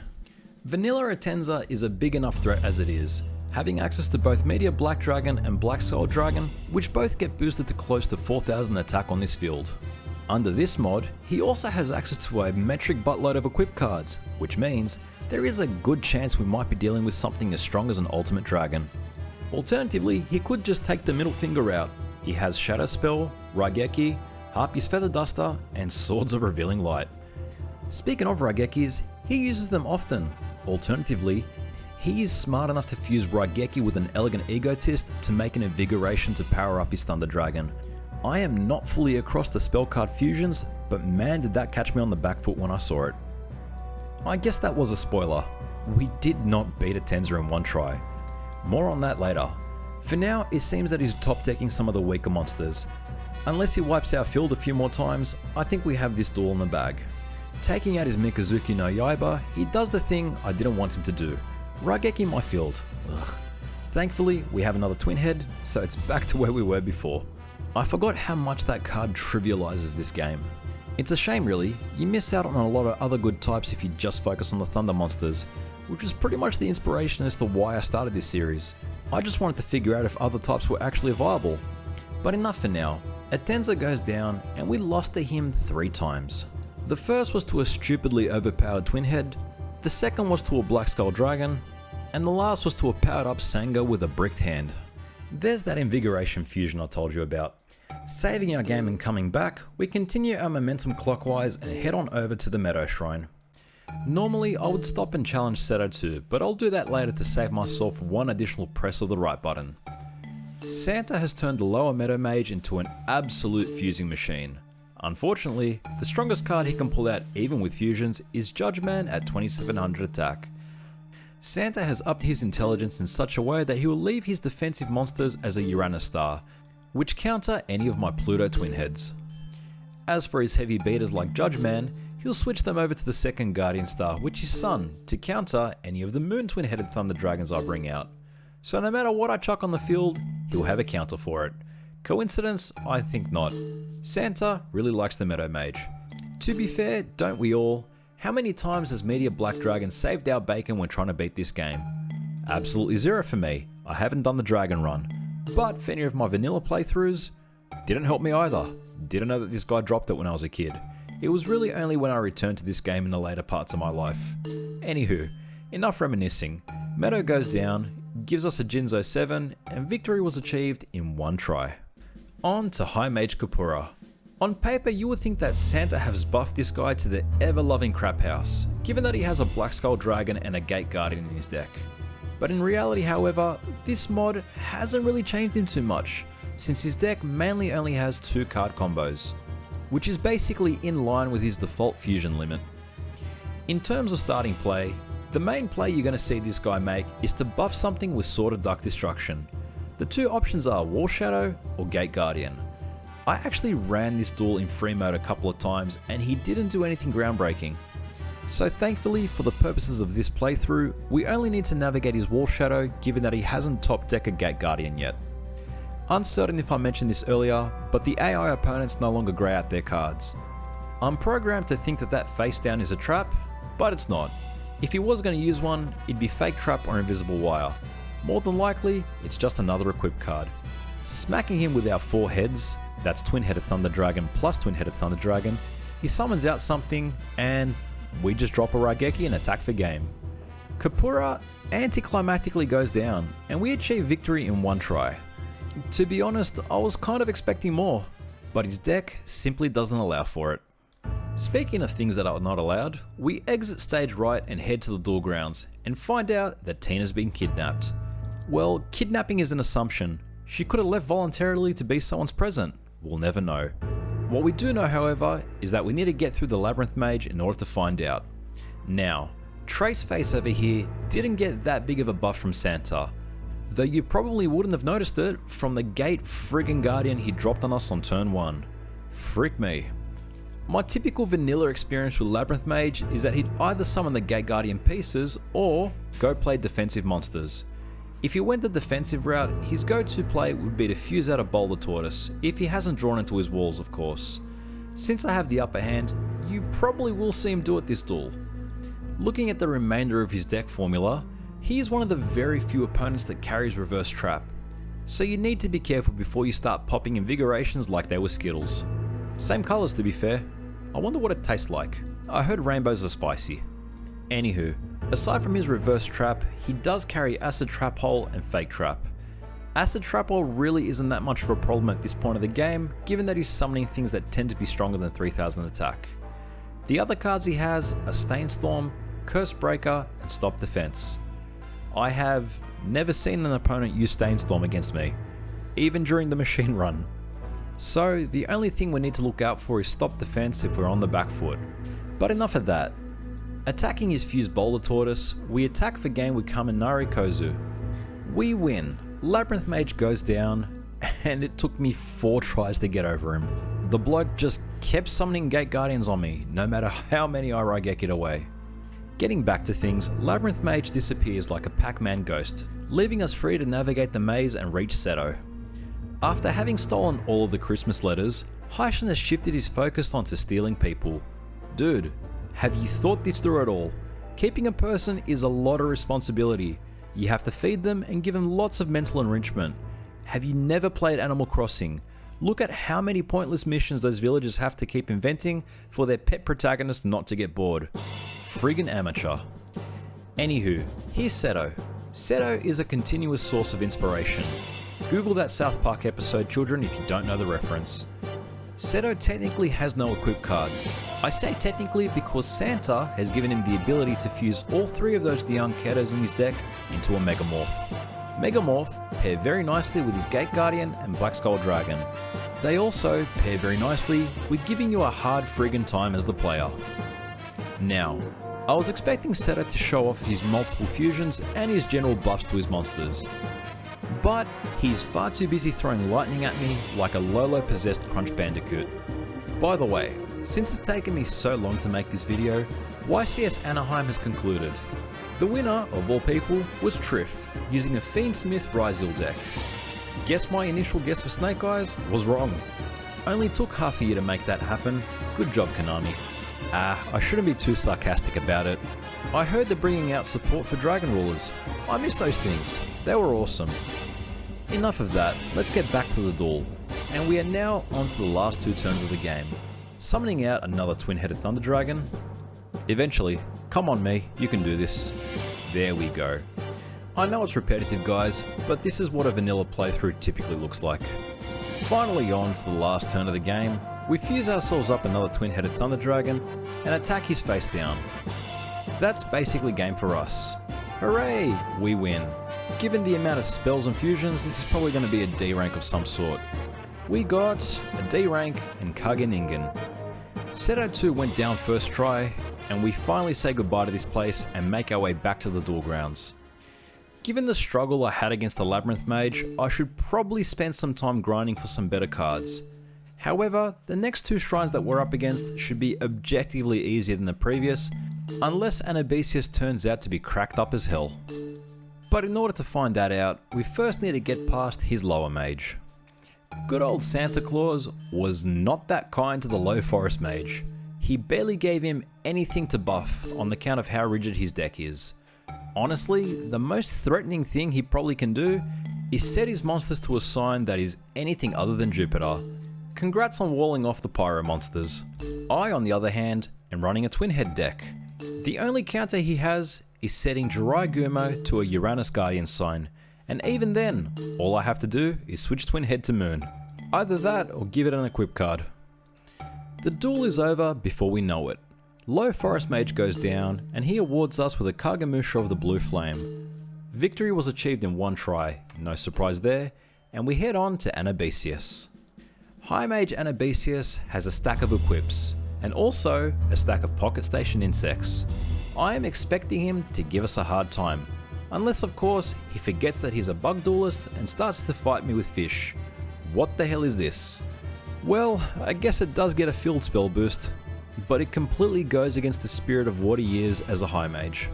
Vanilla Atenza is a big enough threat as it is, having access to both Meteor Black Dragon and Black Soul Dragon, which both get boosted to close to 4000 attack on this field. Under this mod, he also has access to a metric buttload of equip cards, which means there is a good chance we might be dealing with something as strong as an Ultimate Dragon. Alternatively, he could just take the middle finger route. He has Shadow Spell, Raigeki, Harpy's Feather Duster, and Swords of Revealing Light. Speaking of Raigekis, he uses them often. Alternatively, he is smart enough to fuse Raigeki with an Elegant Egotist to make an Invigoration to power up his Thunder Dragon. I am not fully across the spell card fusions, but man did that catch me on the back foot when I saw it. I guess that was a spoiler. We did not beat Atenza in one try. More on that later. For now, it seems that he's top decking some of the weaker monsters. Unless he wipes our field a few more times, I think we have this duel in the bag. Taking out his Mikazuki no Yaiba, he does the thing I didn't want him to do. Raigeki my field. Ugh. Thankfully, we have another twin head, so it's back to where we were before. I forgot how much that card trivializes this game. It's a shame really, you miss out on a lot of other good types if you just focus on the thunder monsters, which is pretty much the inspiration as to why I started this series. I just wanted to figure out if other types were actually viable. But enough for now. Atenza goes down and we lost to him 3 times. The first was to a stupidly overpowered twin head, the second was to a Black Skull Dragon, and the last was to a powered up Sanga with a bricked hand. There's that invigoration fusion I told you about. Saving our game and coming back, we continue our momentum clockwise and head on over to the Meadow Shrine. Normally I would stop and challenge Seto too, but I'll do that later to save myself one additional press of the right button. Santa has turned the lower Meadow Mage into an absolute fusing machine. Unfortunately, the strongest card he can pull out even with fusions is Judgeman at 2700 attack. Santa has upped his intelligence in such a way that he will leave his defensive monsters as a Uranus star, which counter any of my Pluto twin heads. As for his heavy beaters like Judgeman, he'll switch them over to the second Guardian star, which is Sun, to counter any of the Moon twin headed Thunder Dragons I bring out. So no matter what I chuck on the field, he'll have a counter for it. Coincidence? I think not. Santa really likes the Meadow Mage. To be fair, don't we all? How many times has Meteor Black Dragon saved our bacon when trying to beat this game? Absolutely 0 for me. I haven't done the Dragon Run. But for any of my vanilla playthroughs, didn't help me either. Didn't know that this guy dropped it when I was a kid. It was really only when I returned to this game in the later parts of my life. Anywho, enough reminiscing. Meadow goes down, gives us a Jinzo 7, and victory was achieved in 1 try. On to High Mage Kepura. On paper, you would think that Santa has buffed this guy to the ever-loving crap house, given that he has a Black Skull Dragon and a Gate Guardian in his deck. But in reality, however, this mod hasn't really changed him too much, since his deck mainly only has 2 card combos, which is basically in line with his default fusion limit. In terms of starting play, the main play you're going to see this guy make is to buff something with Sword of Dark Destruction. The 2 options are Wall Shadow or Gate Guardian. I actually ran this duel in free mode a couple of times and he didn't do anything groundbreaking. So thankfully, for the purposes of this playthrough, we only need to navigate his Wall Shadow given that he hasn't top decked a Gate Guardian yet. Uncertain if I mentioned this earlier, but the AI opponents no longer grey out their cards. I'm programmed to think that that face down is a trap, but it's not. If he was going to use one, it'd be Fake Trap or Invisible Wire. More than likely, it's just another equip card. Smacking him with our 4 heads, that's Twin-Headed Thunder Dragon plus Twin-Headed Thunder Dragon, he summons out something and we just drop a Raigeki and attack for game. Kepura anticlimactically goes down and we achieve victory in 1 try. To be honest, I was kind of expecting more, but his deck simply doesn't allow for it. Speaking of things that are not allowed, we exit stage right and head to the duel grounds and find out that Teana's been kidnapped. Well, kidnapping is an assumption. She could have left voluntarily to be someone's present. We'll never know. What we do know, however, is that we need to get through the Labyrinth Mage in order to find out. Now, Traceface over here didn't get that big of a buff from Santa, though you probably wouldn't have noticed it from the Gate friggin' Guardian he dropped on us on turn 1. Frick me. My typical vanilla experience with Labyrinth Mage is that he'd either summon the Gate Guardian pieces or go play defensive monsters. If he went the defensive route, his go-to play would be to fuse out a Boulder Tortoise, if he hasn't drawn into his walls of course. Since I have the upper hand, you probably will see him do it this duel. Looking at the remainder of his deck formula, he is one of the very few opponents that carries Reverse Trap, so you need to be careful before you start popping Invigorations like they were Skittles. Same colours to be fair. I wonder what it tastes like. I heard rainbows are spicy. Anywho, aside from his Reverse Trap, he does carry Acid Trap Hole and Fake Trap. Acid Trap Hole really isn't that much of a problem at this point of the game, given that he's summoning things that tend to be stronger than 3000 attack. The other cards he has are Stainstorm, Curse Breaker, and Stop Defense. I have never seen an opponent use Stainstorm against me, even during the machine run. So the only thing we need to look out for is Stop Defense if we're on the back foot. But enough of that. Attacking his fused Boulder Tortoise, we attack for game with Kaminari Kozu. We win, Labyrinth Mage goes down, and it took me 4 tries to get over him. The bloke just kept summoning Gate Guardians on me, no matter how many I Raigeki'd away. Getting back to things, Labyrinth Mage disappears like a Pac-Man ghost, leaving us free to navigate the maze and reach Seto. After having stolen all of the Christmas letters, Heishin has shifted his focus onto stealing people. Dude, have you thought this through at all? Keeping a person is a lot of responsibility. You have to feed them and give them lots of mental enrichment. Have you never played Animal Crossing? Look at how many pointless missions those villagers have to keep inventing for their pet protagonist not to get bored. Friggin' amateur. Anywho, here's Seto. Seto is a continuous source of inspiration. Google that South Park episode, children, if you don't know the reference. Seto technically has no equip cards. I say technically because Santa has given him the ability to fuse all 3 of those Dianketos in his deck into a Megamorph. Megamorph pair very nicely with his Gate Guardian and Black Skull Dragon. They also pair very nicely with giving you a hard friggin' time as the player. Now, I was expecting Seto to show off his multiple fusions and his general buffs to his monsters, but he's far too busy throwing lightning at me like a Lolo possessed Crunch Bandicoot. By the way, since it's taken me so long to make this video, YCS Anaheim has concluded. The winner, of all people, was Triff, using a Fiendsmith Ryzil deck. Guess my initial guess of Snake Eyes was wrong. Only took half a year to make that happen. Good job, Konami. I shouldn't be too sarcastic about it. I heard they're bringing out support for Dragon Rulers. I miss those things. They were awesome. Enough of that, let's get back to the duel. And we are now on to the last 2 turns of the game. Summoning out another twin-headed Thunder Dragon. Eventually, come on me, you can do this. There we go. I know it's repetitive guys, but this is what a vanilla playthrough typically looks like. Finally on to the last turn of the game, we fuse ourselves up another twin-headed Thunder Dragon and attack his face down. That's basically game for us. Hooray, we win. Given the amount of spells and fusions, this is probably going to be a D rank of some sort. We got a D rank in Kage Ningen. Seto 2 went down first try, and we finally say goodbye to this place and make our way back to the duel grounds. Given the struggle I had against the Labyrinth Mage, I should probably spend some time grinding for some better cards. However, the next 2 shrines that we're up against should be objectively easier than the previous, unless Anubisius turns out to be cracked up as hell. But in order to find that out, we first need to get past his lower mage. Good old Santa Claus was not that kind to the low forest mage. He barely gave him anything to buff on the count of how rigid his deck is. Honestly, the most threatening thing he probably can do is set his monsters to a sign that is anything other than Jupiter. Congrats on walling off the Pyro monsters. I, on the other hand, am running a twin head deck. The only counter he has is setting Jirai Gumo to a Uranus Guardian sign, and even then, all I have to do is switch twin head to Moon. Either that or give it an equip card. The duel is over before we know it. Low Forest Mage goes down, and he awards us with a Kagemusha of the Blue Flame. Victory was achieved in 1 try, no surprise there, and we head on to Anubisius. High Mage Anubisius has a stack of equips, and also a stack of Pocket Station insects. I am expecting him to give us a hard time, unless of course he forgets that he's a bug duelist and starts to fight me with fish. What the hell is this? Well, I guess it does get a field spell boost, but it completely goes against the spirit of what he is as a High Mage.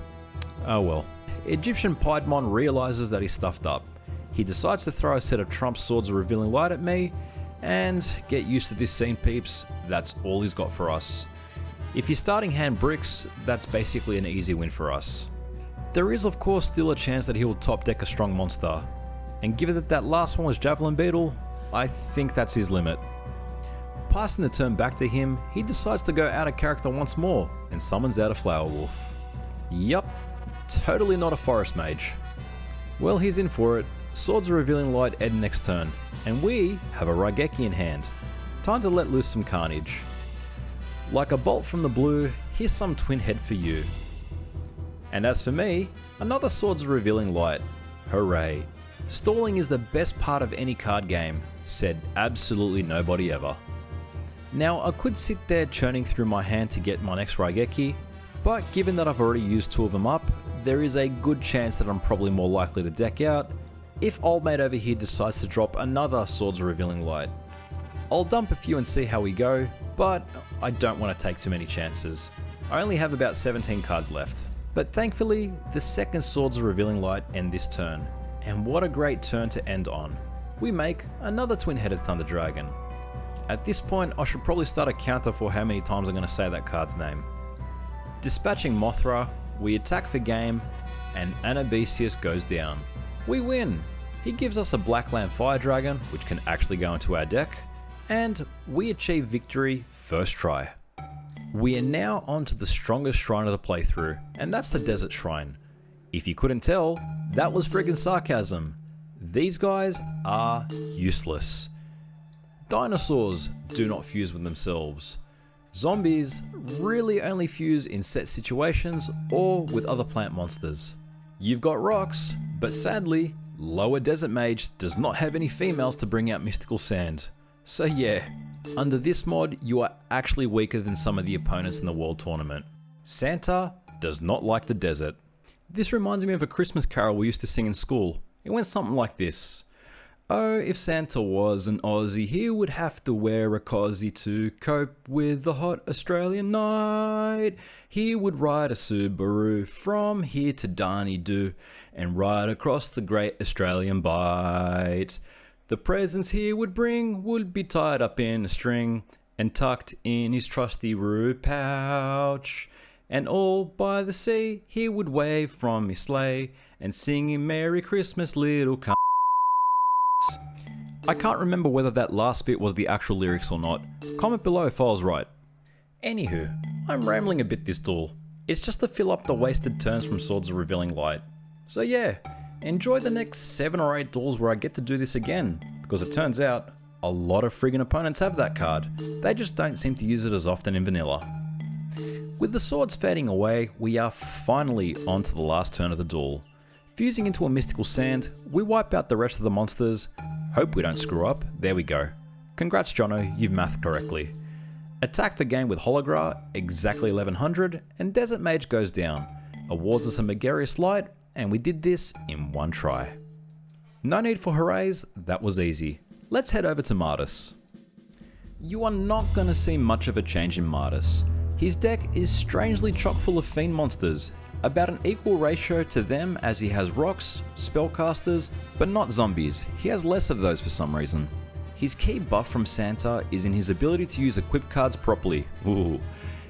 Oh well. Egyptian Piedmon realizes that he's stuffed up. He decides to throw a set of Trump's Swords of Revealing Light at me, and get used to this scene peeps, that's all he's got for us. If you're starting hand bricks, that's basically an easy win for us. There is of course still a chance that he will top deck a strong monster, and given that that last one was Javelin Beetle, I think that's his limit. Passing the turn back to him, he decides to go out of character once more and summons out a Flower Wolf. Yup, totally not a Forest Mage. Well, he's in for it. Swords of Revealing Light end next turn, and we have a Raigeki in hand. Time to let loose some carnage. Like a bolt from the blue, here's some twin head for you. And as for me, another Swords of Revealing Light. Hooray. Stalling is the best part of any card game, said absolutely nobody ever. Now I could sit there churning through my hand to get my next Raigeki, but given that I've already used 2 of them up, there is a good chance that I'm probably more likely to deck out, if old mate over here decides to drop another Swords of Revealing Light. I'll dump a few and see how we go, but I don't want to take too many chances. I only have about 17 cards left. But thankfully, the second Swords of Revealing Light end this turn. And what a great turn to end on. We make another Twin-Headed Thunder Dragon. At this point, I should probably start a counter for how many times I'm going to say that card's name. Dispatching Mothra, we attack for game, and Anubisius goes down. We win! He gives us a Blackland Fire Dragon, which can actually go into our deck, and we achieve victory first try. We are now on to the strongest shrine of the playthrough, and that's the Desert Shrine. If you couldn't tell, that was friggin' sarcasm. These guys are useless. Dinosaurs do not fuse with themselves. Zombies really only fuse in set situations or with other plant monsters. You've got rocks, but sadly, Lower Desert Mage does not have any females to bring out Mystical Sand. So yeah, under this mod, you are actually weaker than some of the opponents in the World Tournament. Santa does not like the desert. This reminds me of a Christmas carol we used to sing in school. It went something like this. Oh, if Santa was an Aussie, he would have to wear a cosy to cope with the hot Australian night. He would ride a Subaru from here to Darney-Doo and ride across the great Australian bight. The presents he would bring would be tied up in a string and tucked in his trusty roo pouch. And all by the sea he would wave from his sleigh and sing him Merry Christmas, little c***. I can't remember whether that last bit was the actual lyrics or not. Comment below if I was right. Anywho, I'm rambling a bit this duel. It's just to fill up the wasted turns from Swords of Revealing Light. So yeah, enjoy the next 7 or 8 duels where I get to do this again, because it turns out a lot of friggin' opponents have that card. They just don't seem to use it as often in vanilla. With the swords fading away, we are finally on to the last turn of the duel. Fusing into a Mystical Sand, we wipe out the rest of the monsters. Hope we don't screw up. There we go. Congrats Jono, you've mathed correctly. Attack the game with Hologra, exactly 1100, and Desert Mage goes down. Awards us a Megarius Light, and we did this in one try. No need for hoorays, that was easy. Let's head over to Martis. You are not going to see much of a change in Martis. His deck is strangely chock full of fiend monsters, about an equal ratio to them as he has rocks, spellcasters, but not zombies. He has less of those for some reason. His key buff from Santa is in his ability to use equip cards properly. Ooh.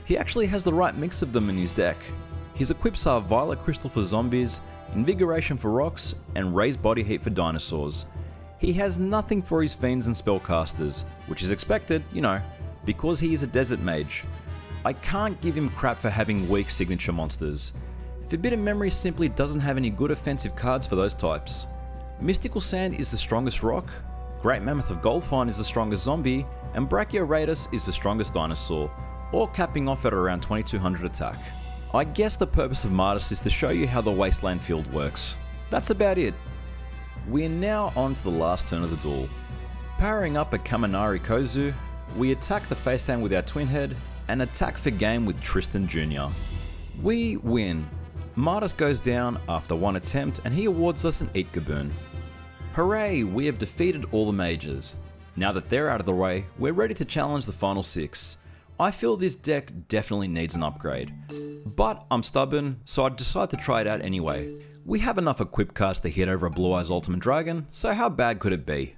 He actually has the right mix of them in his deck. His equips are Violet Crystal for zombies, Invigoration for rocks, and Raised Body Heat for dinosaurs. He has nothing for his fiends and spellcasters, which is expected, you know, because he is a Desert Mage. I can't give him crap for having weak signature monsters. Forbidden Memory simply doesn't have any good offensive cards for those types. Mystical Sand is the strongest rock, Great Mammoth of Goldfine is the strongest zombie, and Brachioratus is the strongest dinosaur, all capping off at around 2200 attack. I guess the purpose of Martis is to show you how the Wasteland field works. That's about it. We are now on to the last turn of the duel. Powering up a Kaminari Kozu, we attack the face down with our Twin Head, and attack for game with Tristan Jr. We win. Martis goes down after one attempt and he awards us an Eat Gaboon. Hooray, we have defeated all the mages. Now that they're out of the way, we're ready to challenge the final 6. I feel this deck definitely needs an upgrade. But I'm stubborn, so I decide to try it out anyway. We have enough equip cards to hit over a Blue Eyes Ultimate Dragon, so how bad could it be?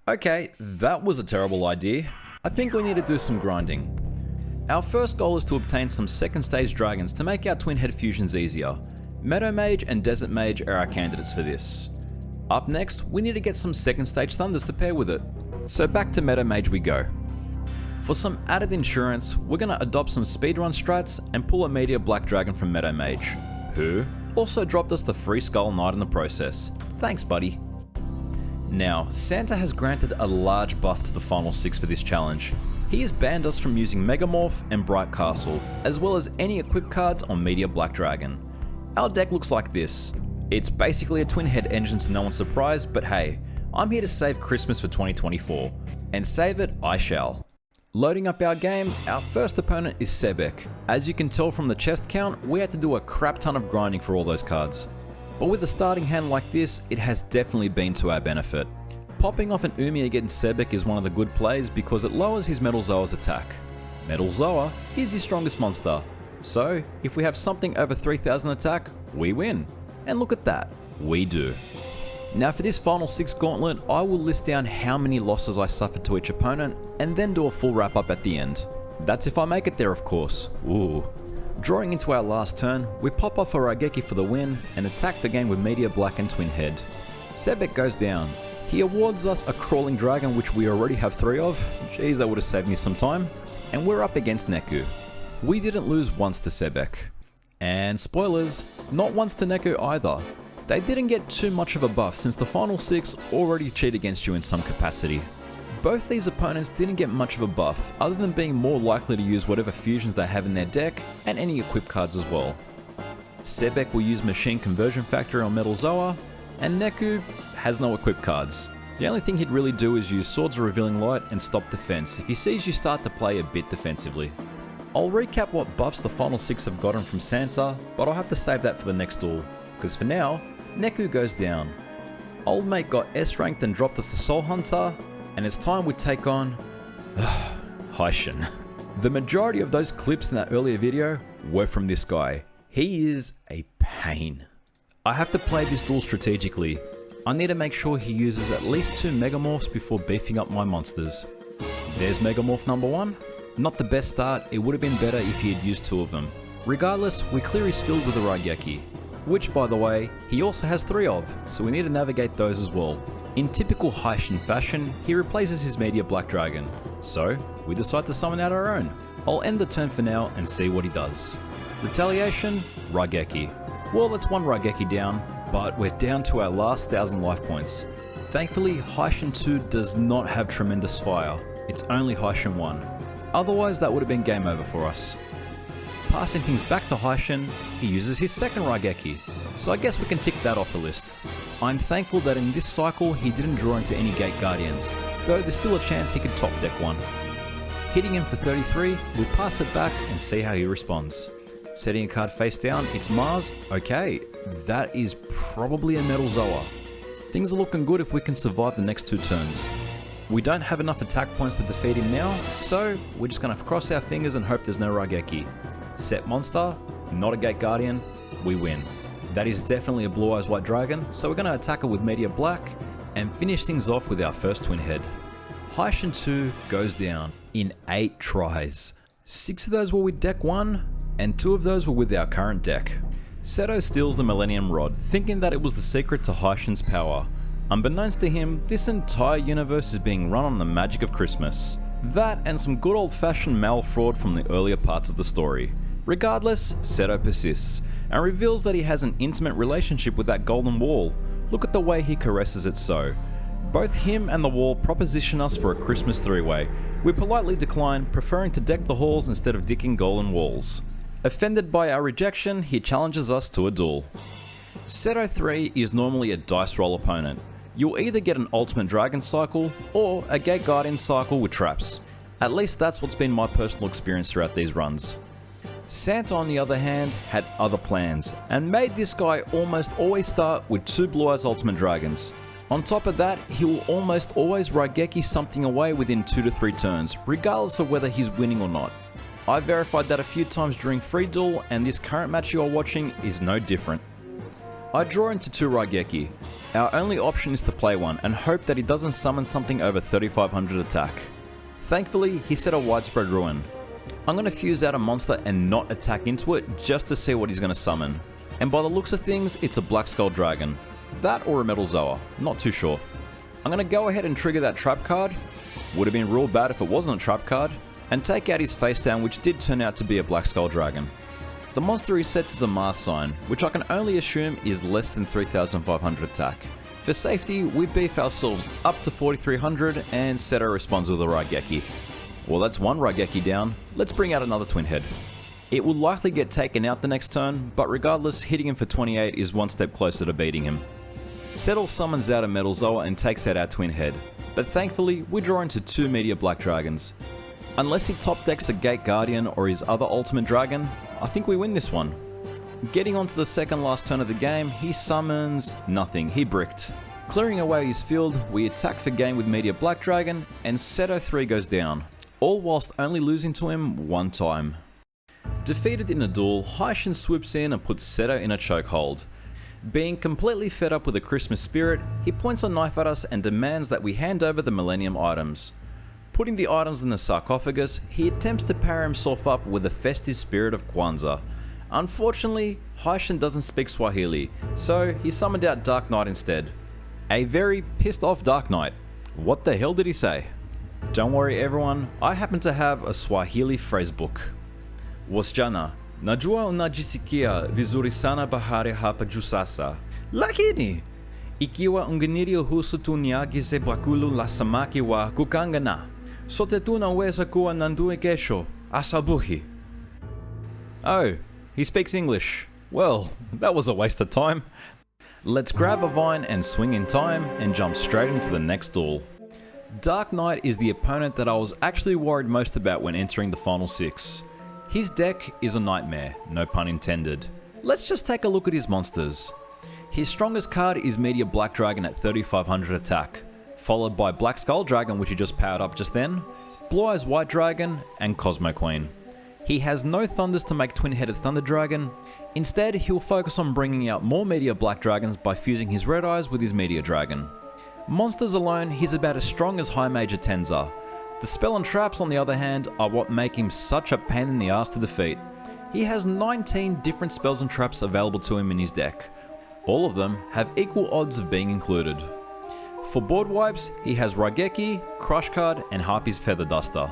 Okay, that was a terrible idea. I think we need to do some grinding. Our first goal is to obtain some second stage dragons to make our twin head fusions easier. Meadow Mage and Desert Mage are our candidates for this. Up next, we need to get some second stage thunders to pair with it. So back to Meadow Mage we go. For some added insurance, we're going to adopt some speedrun strats and pull a Meteor Black Dragon from Meadow Mage, who also dropped us the free Skull Knight in the process. Thanks, buddy. Now, Santa has granted a large buff to the final 6 for this challenge. He has banned us from using Megamorph and Bright Castle, as well as any equip cards on Meteor Black Dragon. Our deck looks like this. It's basically a twin head engine to no one's surprise, but hey, I'm here to save Christmas for 2024, and save it I shall. Loading up our game, our first opponent is Sebek. As you can tell from the chest count, we had to do a crap ton of grinding for all those cards. But with a starting hand like this, it has definitely been to our benefit. Popping off an Umi against Sebek is one of the good plays because it lowers his Metal Zoa's attack. Metal Zoa is his strongest monster, so if we have something over 3000 attack, we win. And look at that, we do. Now for this final 6 gauntlet, I will list down how many losses I suffered to each opponent, and then do a full wrap up at the end. That's if I make it there, of course. Ooh. Drawing into our last turn, we pop off a Raigeki for the win, and attack the game with Meteor Black and Twin Head. Sebek goes down. He awards us a Crawling Dragon, which we already have 3 of. Geez, that would have saved me some time. And we're up against Neku. We didn't lose once to Sebek. And spoilers, not once to Neku either. They didn't get too much of a buff since the final 6 already cheat against you in some capacity. Both these opponents didn't get much of a buff, other than being more likely to use whatever fusions they have in their deck, and any equip cards as well. Sebek will use Machine Conversion Factory on Metal Zoa, and Neku has no equip cards. The only thing he'd really do is use Swords of Revealing Light and Stop Defense if he sees you start to play a bit defensively. I'll recap what buffs the final 6 have gotten from Santa, but I'll have to save that for the next duel, because for now, Neku goes down. Old mate got S ranked and dropped us the Soul Hunter, and it's time we take on Heishin. The majority of those clips in that earlier video were from this guy. He is a pain. I have to play this duel strategically. I need to make sure he uses at least 2 Megamorphs before beefing up my monsters. There's Megamorph number 1. Not the best start, it would have been better if he had used 2 of them. Regardless, we clear his field with a Raigeki, which by the way, he also has 3 of, so we need to navigate those as well. In typical Heishin fashion, he replaces his Meteor Black Dragon, so we decide to summon out our own. I'll end the turn for now and see what he does. Retaliation, Raigeki. Well, that's 1 Raigeki down, but we're down to our last 1000 life points. Thankfully, Heishin 2 does not have tremendous fire, it's only Heishin 1. Otherwise, that would have been game over for us. Passing things back to Heishin, he uses his second Raigeki, so I guess we can tick that off the list. I'm thankful that in this cycle he didn't draw into any Gate Guardians, though there's still a chance he could top deck one. Hitting him for 33, we pass it back and see how he responds. Setting a card face down, it's Mars. Okay, that is probably a Metal Zoa. Things are looking good if we can survive the next 2 turns. We don't have enough attack points to defeat him now, so we're just going to cross our fingers and hope there's no Raigeki. Set monster, not a Gate Guardian, we win. That is definitely a Blue Eyes White Dragon, so we're going to attack it with Meteor Black and finish things off with our first Twin Head. Heishin 2 goes down in 8 tries. 6 of those were with deck 1, and 2 of those were with our current deck. Seto steals the Millennium Rod, thinking that it was the secret to Heishin's power. Unbeknownst to him, this entire universe is being run on the magic of Christmas. That and some good old-fashioned mail fraud from the earlier parts of the story. Regardless, Seto persists, and reveals that he has an intimate relationship with that golden wall. Look at the way he caresses it so. Both him and the wall proposition us for a Christmas 3-way. We politely decline, preferring to deck the halls instead of dicking golden walls. Offended by our rejection, he challenges us to a duel. Seto 3 is normally a dice roll opponent. You'll either get an Ultimate Dragon cycle, or a Gate Guardian cycle with traps. At least that's what's been my personal experience throughout these runs. Santa, on the other hand, had other plans, and made this guy almost always start with 2 Blue Eyes Ultimate Dragons. On top of that, he will almost always Raigeki something away within 2 to 3 turns, regardless of whether he's winning or not. I verified that a few times during Free Duel, and this current match you are watching is no different. I draw into 2 Raigeki. Our only option is to play one, and hope that he doesn't summon something over 3500 attack. Thankfully, he set a Widespread Ruin. I'm going to fuse out a monster and not attack into it just to see what he's going to summon. And by the looks of things, it's a Black Skull Dragon. That or a Metal Zoa, not too sure. I'm going to go ahead and trigger that trap card. Would have been real bad if it wasn't a trap card. and take out his face down, which did turn out to be a Black Skull Dragon. The monster he sets is a Mars sign, which I can only assume is less than 3500 attack. For safety, we beef ourselves up to 4300 and Seto responds with a Raigeki. Well, that's one Raigeki down, let's bring out another Twin Head. It will likely get taken out the next turn, but regardless, hitting him for 28 is one step closer to beating him. Seto summons out a Metal Zoa and takes out our Twin Head, but thankfully we draw into 2 Meteor Black Dragons. Unless he top decks a Gate Guardian or his other Ultimate Dragon, I think we win this one. Getting onto the second last turn of the game, he summons nothing, he bricked. Clearing away his field, we attack for game with Meteor Black Dragon, and Seto 3 goes down, all whilst only losing to him one time. Defeated in a duel, Heishin swoops in and puts Seto in a chokehold. Being completely fed up with the Christmas spirit, he points a knife at us and demands that we hand over the Millennium items. Putting the items in the sarcophagus, he attempts to power himself up with the festive spirit of Kwanzaa. Unfortunately, Heishin doesn't speak Swahili, so he summoned out DarkNite instead. A very pissed off DarkNite. What the hell did he say? Don't worry everyone, I happen to have a Swahili phrasebook. Wasichana, najua unajisikia vizuri sana bahari hapa Jussasa. Lakini, ikiwa ungeniriruhusu tuniagize bakulu la samaki wa kukangana, sote tunaweza kuwa na ndui kesho, asubuhi. Oh, he speaks English. Well, that was a waste of time. Let's grab a vine and swing in time and jump straight into the next duel. DarkNite is the opponent that I was actually worried most about when entering the final 6. His deck is a nightmare, no pun intended. Let's just take a look at his monsters. His strongest card is Meteor Black Dragon at 3500 attack, followed by Black Skull Dragon, which he just powered up just then, Blue Eyes White Dragon, and Cosmo Queen. He has no Thunders to make Twin-Headed Thunder Dragon. Instead, he'll focus on bringing out more Meteor Black Dragons by fusing his Red Eyes with his Meteor Dragon. Monsters alone, he's about as strong as High Mage Atenza. The spell and traps, on the other hand, are what make him such a pain in the ass to defeat. He has 19 different spells and traps available to him in his deck. All of them have equal odds of being included. For board wipes, he has Raigeki, Crush Card, and Harpy's Feather Duster.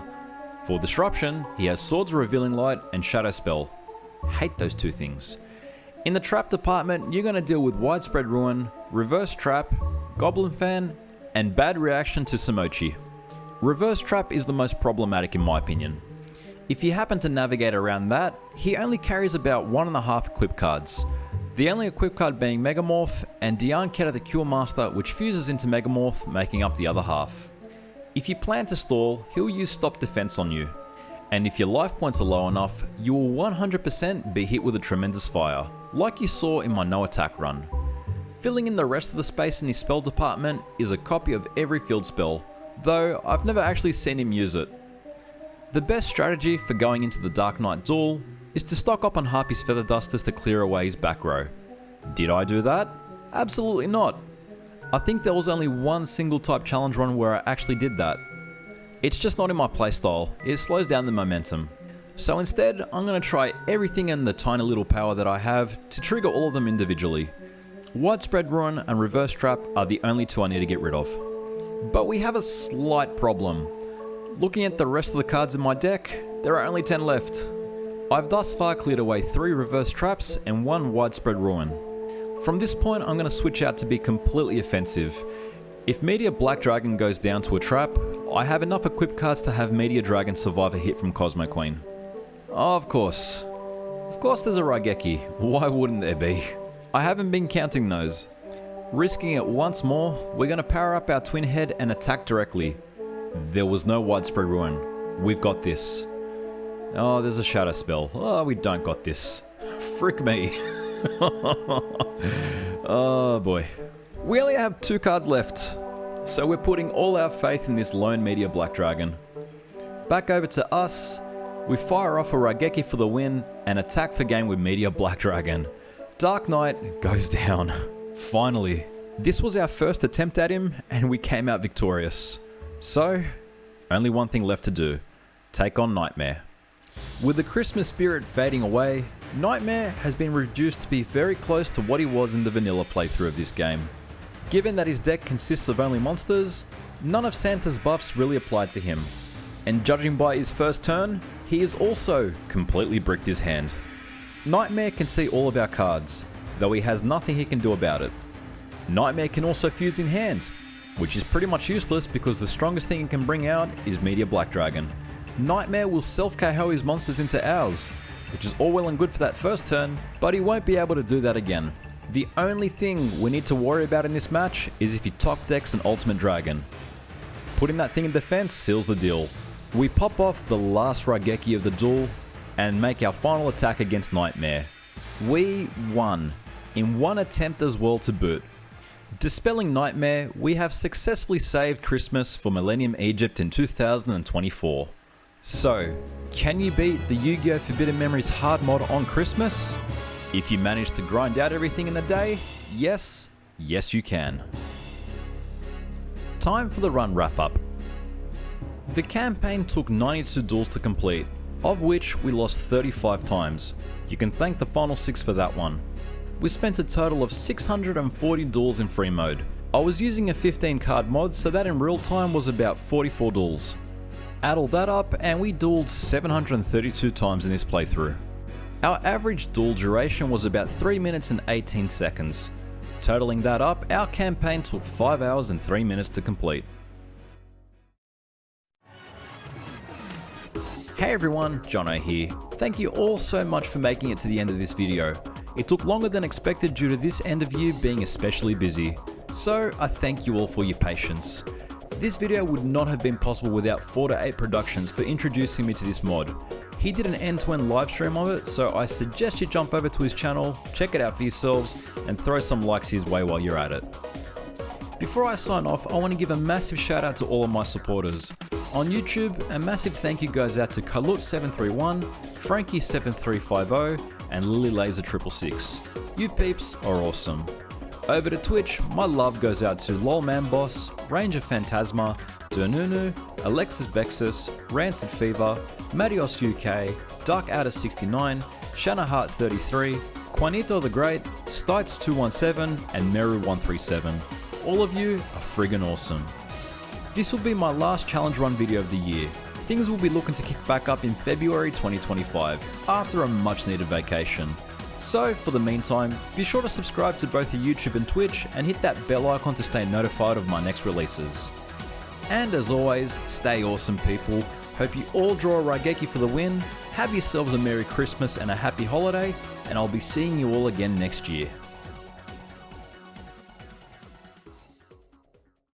For disruption, he has Swords Revealing Light and Shadow Spell. Hate those two things. In the trap department, you're going to deal with Widespread Ruin, Reverse Trap, Goblin Fan, and Bad Reaction to Samochi. Reverse Trap is the most problematic in my opinion. If you happen to navigate around that, he only carries about 1.5 equip cards. The only equip card being Megamorph and Dianketa the Cure Master, which fuses into Megamorph, making up the other half. If you plan to stall, he'll use Stop Defense on you. And if your life points are low enough, you will 100% be hit with a Tremendous Fire, like you saw in my no attack run. Filling in the rest of the space in his spell department is a copy of every field spell, though I've never actually seen him use it. The best strategy for going into the DarkNite duel is to stock up on Harpy's Feather Dusters to clear away his back row. Did I do that? Absolutely not. I think there was only one single type challenge run where I actually did that. It's just not in my playstyle, it slows down the momentum. So instead, I'm going to try everything in the tiny little power that I have to trigger all of them individually. Widespread Ruin and Reverse Trap are the only two I need to get rid of. But we have a slight problem. Looking at the rest of the cards in my deck, there are only 10 left. I've thus far cleared away 3 Reverse Traps and 1 Widespread Ruin. From this point, I'm going to switch out to be completely offensive. If Meteor Black Dragon goes down to a trap, I have enough equip cards to have Meteor Dragon survive a hit from Cosmo Queen. Of course there's a Raigeki, why wouldn't there be? I haven't been counting those. Risking it once more, we're going to power up our Twin Head and attack directly. There was no Widespread Ruin. We've got this. Oh, there's a Shadow Spell. Oh, we don't got this. Frick me. Oh boy. We only have 2 cards left, so we're putting all our faith in this lone Meteor Black Dragon. Back over to us. We fire off a Raigeki for the win and attack for game with Meteor Black Dragon. DarkNite goes down. Finally. This was our first attempt at him and we came out victorious. So, only one thing left to do. Take on Nightmare. With the Christmas spirit fading away, Nightmare has been reduced to be very close to what he was in the vanilla playthrough of this game. Given that his deck consists of only monsters, none of Santa's buffs really applied to him. And judging by his first turn, he has also completely bricked his hand. Nightmare can see all of our cards, though he has nothing he can do about it. Nightmare can also fuse in hand, which is pretty much useless because the strongest thing he can bring out is Meteor Black Dragon. Nightmare will self-KO his monsters into ours, which is all well and good for that first turn, but he won't be able to do that again. The only thing we need to worry about in this match is if he top decks an Ultimate Dragon. Putting that thing in defense seals the deal. We pop off the last Raigeki of the duel and make our final attack against Nightmare. We won, in one attempt as well to boot. Dispelling Nightmare, we have successfully saved Christmas for Millennium Egypt in 2024. So, can you beat the Yu-Gi-Oh! Forbidden Memories hard mod on Christmas? If you manage to grind out everything in the day, yes you can. Time for the run wrap up. The campaign took 92 duels to complete, of which we lost 35 times. You can thank the final 6 for that one. We spent a total of 640 duels in free mode. I was using a 15 card mod, so that in real time was about 44 duels. Add all that up and we dueled 732 times in this playthrough. Our average duel duration was about 3 minutes and 18 seconds. Totaling that up, our campaign took 5 hours and 3 minutes to complete. Hey everyone, Jono here. Thank you all so much for making it to the end of this video. It took longer than expected due to this end of year being especially busy, so I thank you all for your patience. This video would not have been possible without 4to8 Productions for introducing me to this mod. He did an end-to-end live stream of it, so I suggest you jump over to his channel, check it out for yourselves, and throw some likes his way while you're at it. Before I sign off, I want to give a massive shout out to all of my supporters. On YouTube, a massive thank you goes out to Kalut731, Frankie7350, and LilyLaser666. You peeps are awesome. Over to Twitch, my love goes out to LolManBoss, Ranger Phantasma, Durnunu, Alexis Bexus, Rancid Fever, Madios UK, Dark Outer 69, Shanaheart33, Juanito the Great, Stites217, and Meru137. All of you are friggin' awesome. This will be my last challenge run video of the year. Things will be looking to kick back up in February 2025, after a much needed vacation. So, for the meantime, be sure to subscribe to both the YouTube and Twitch and hit that bell icon to stay notified of my next releases. And as always, stay awesome people. Hope you all draw a Raigeki for the win, have yourselves a Merry Christmas and a Happy Holiday, and I'll be seeing you all again next year.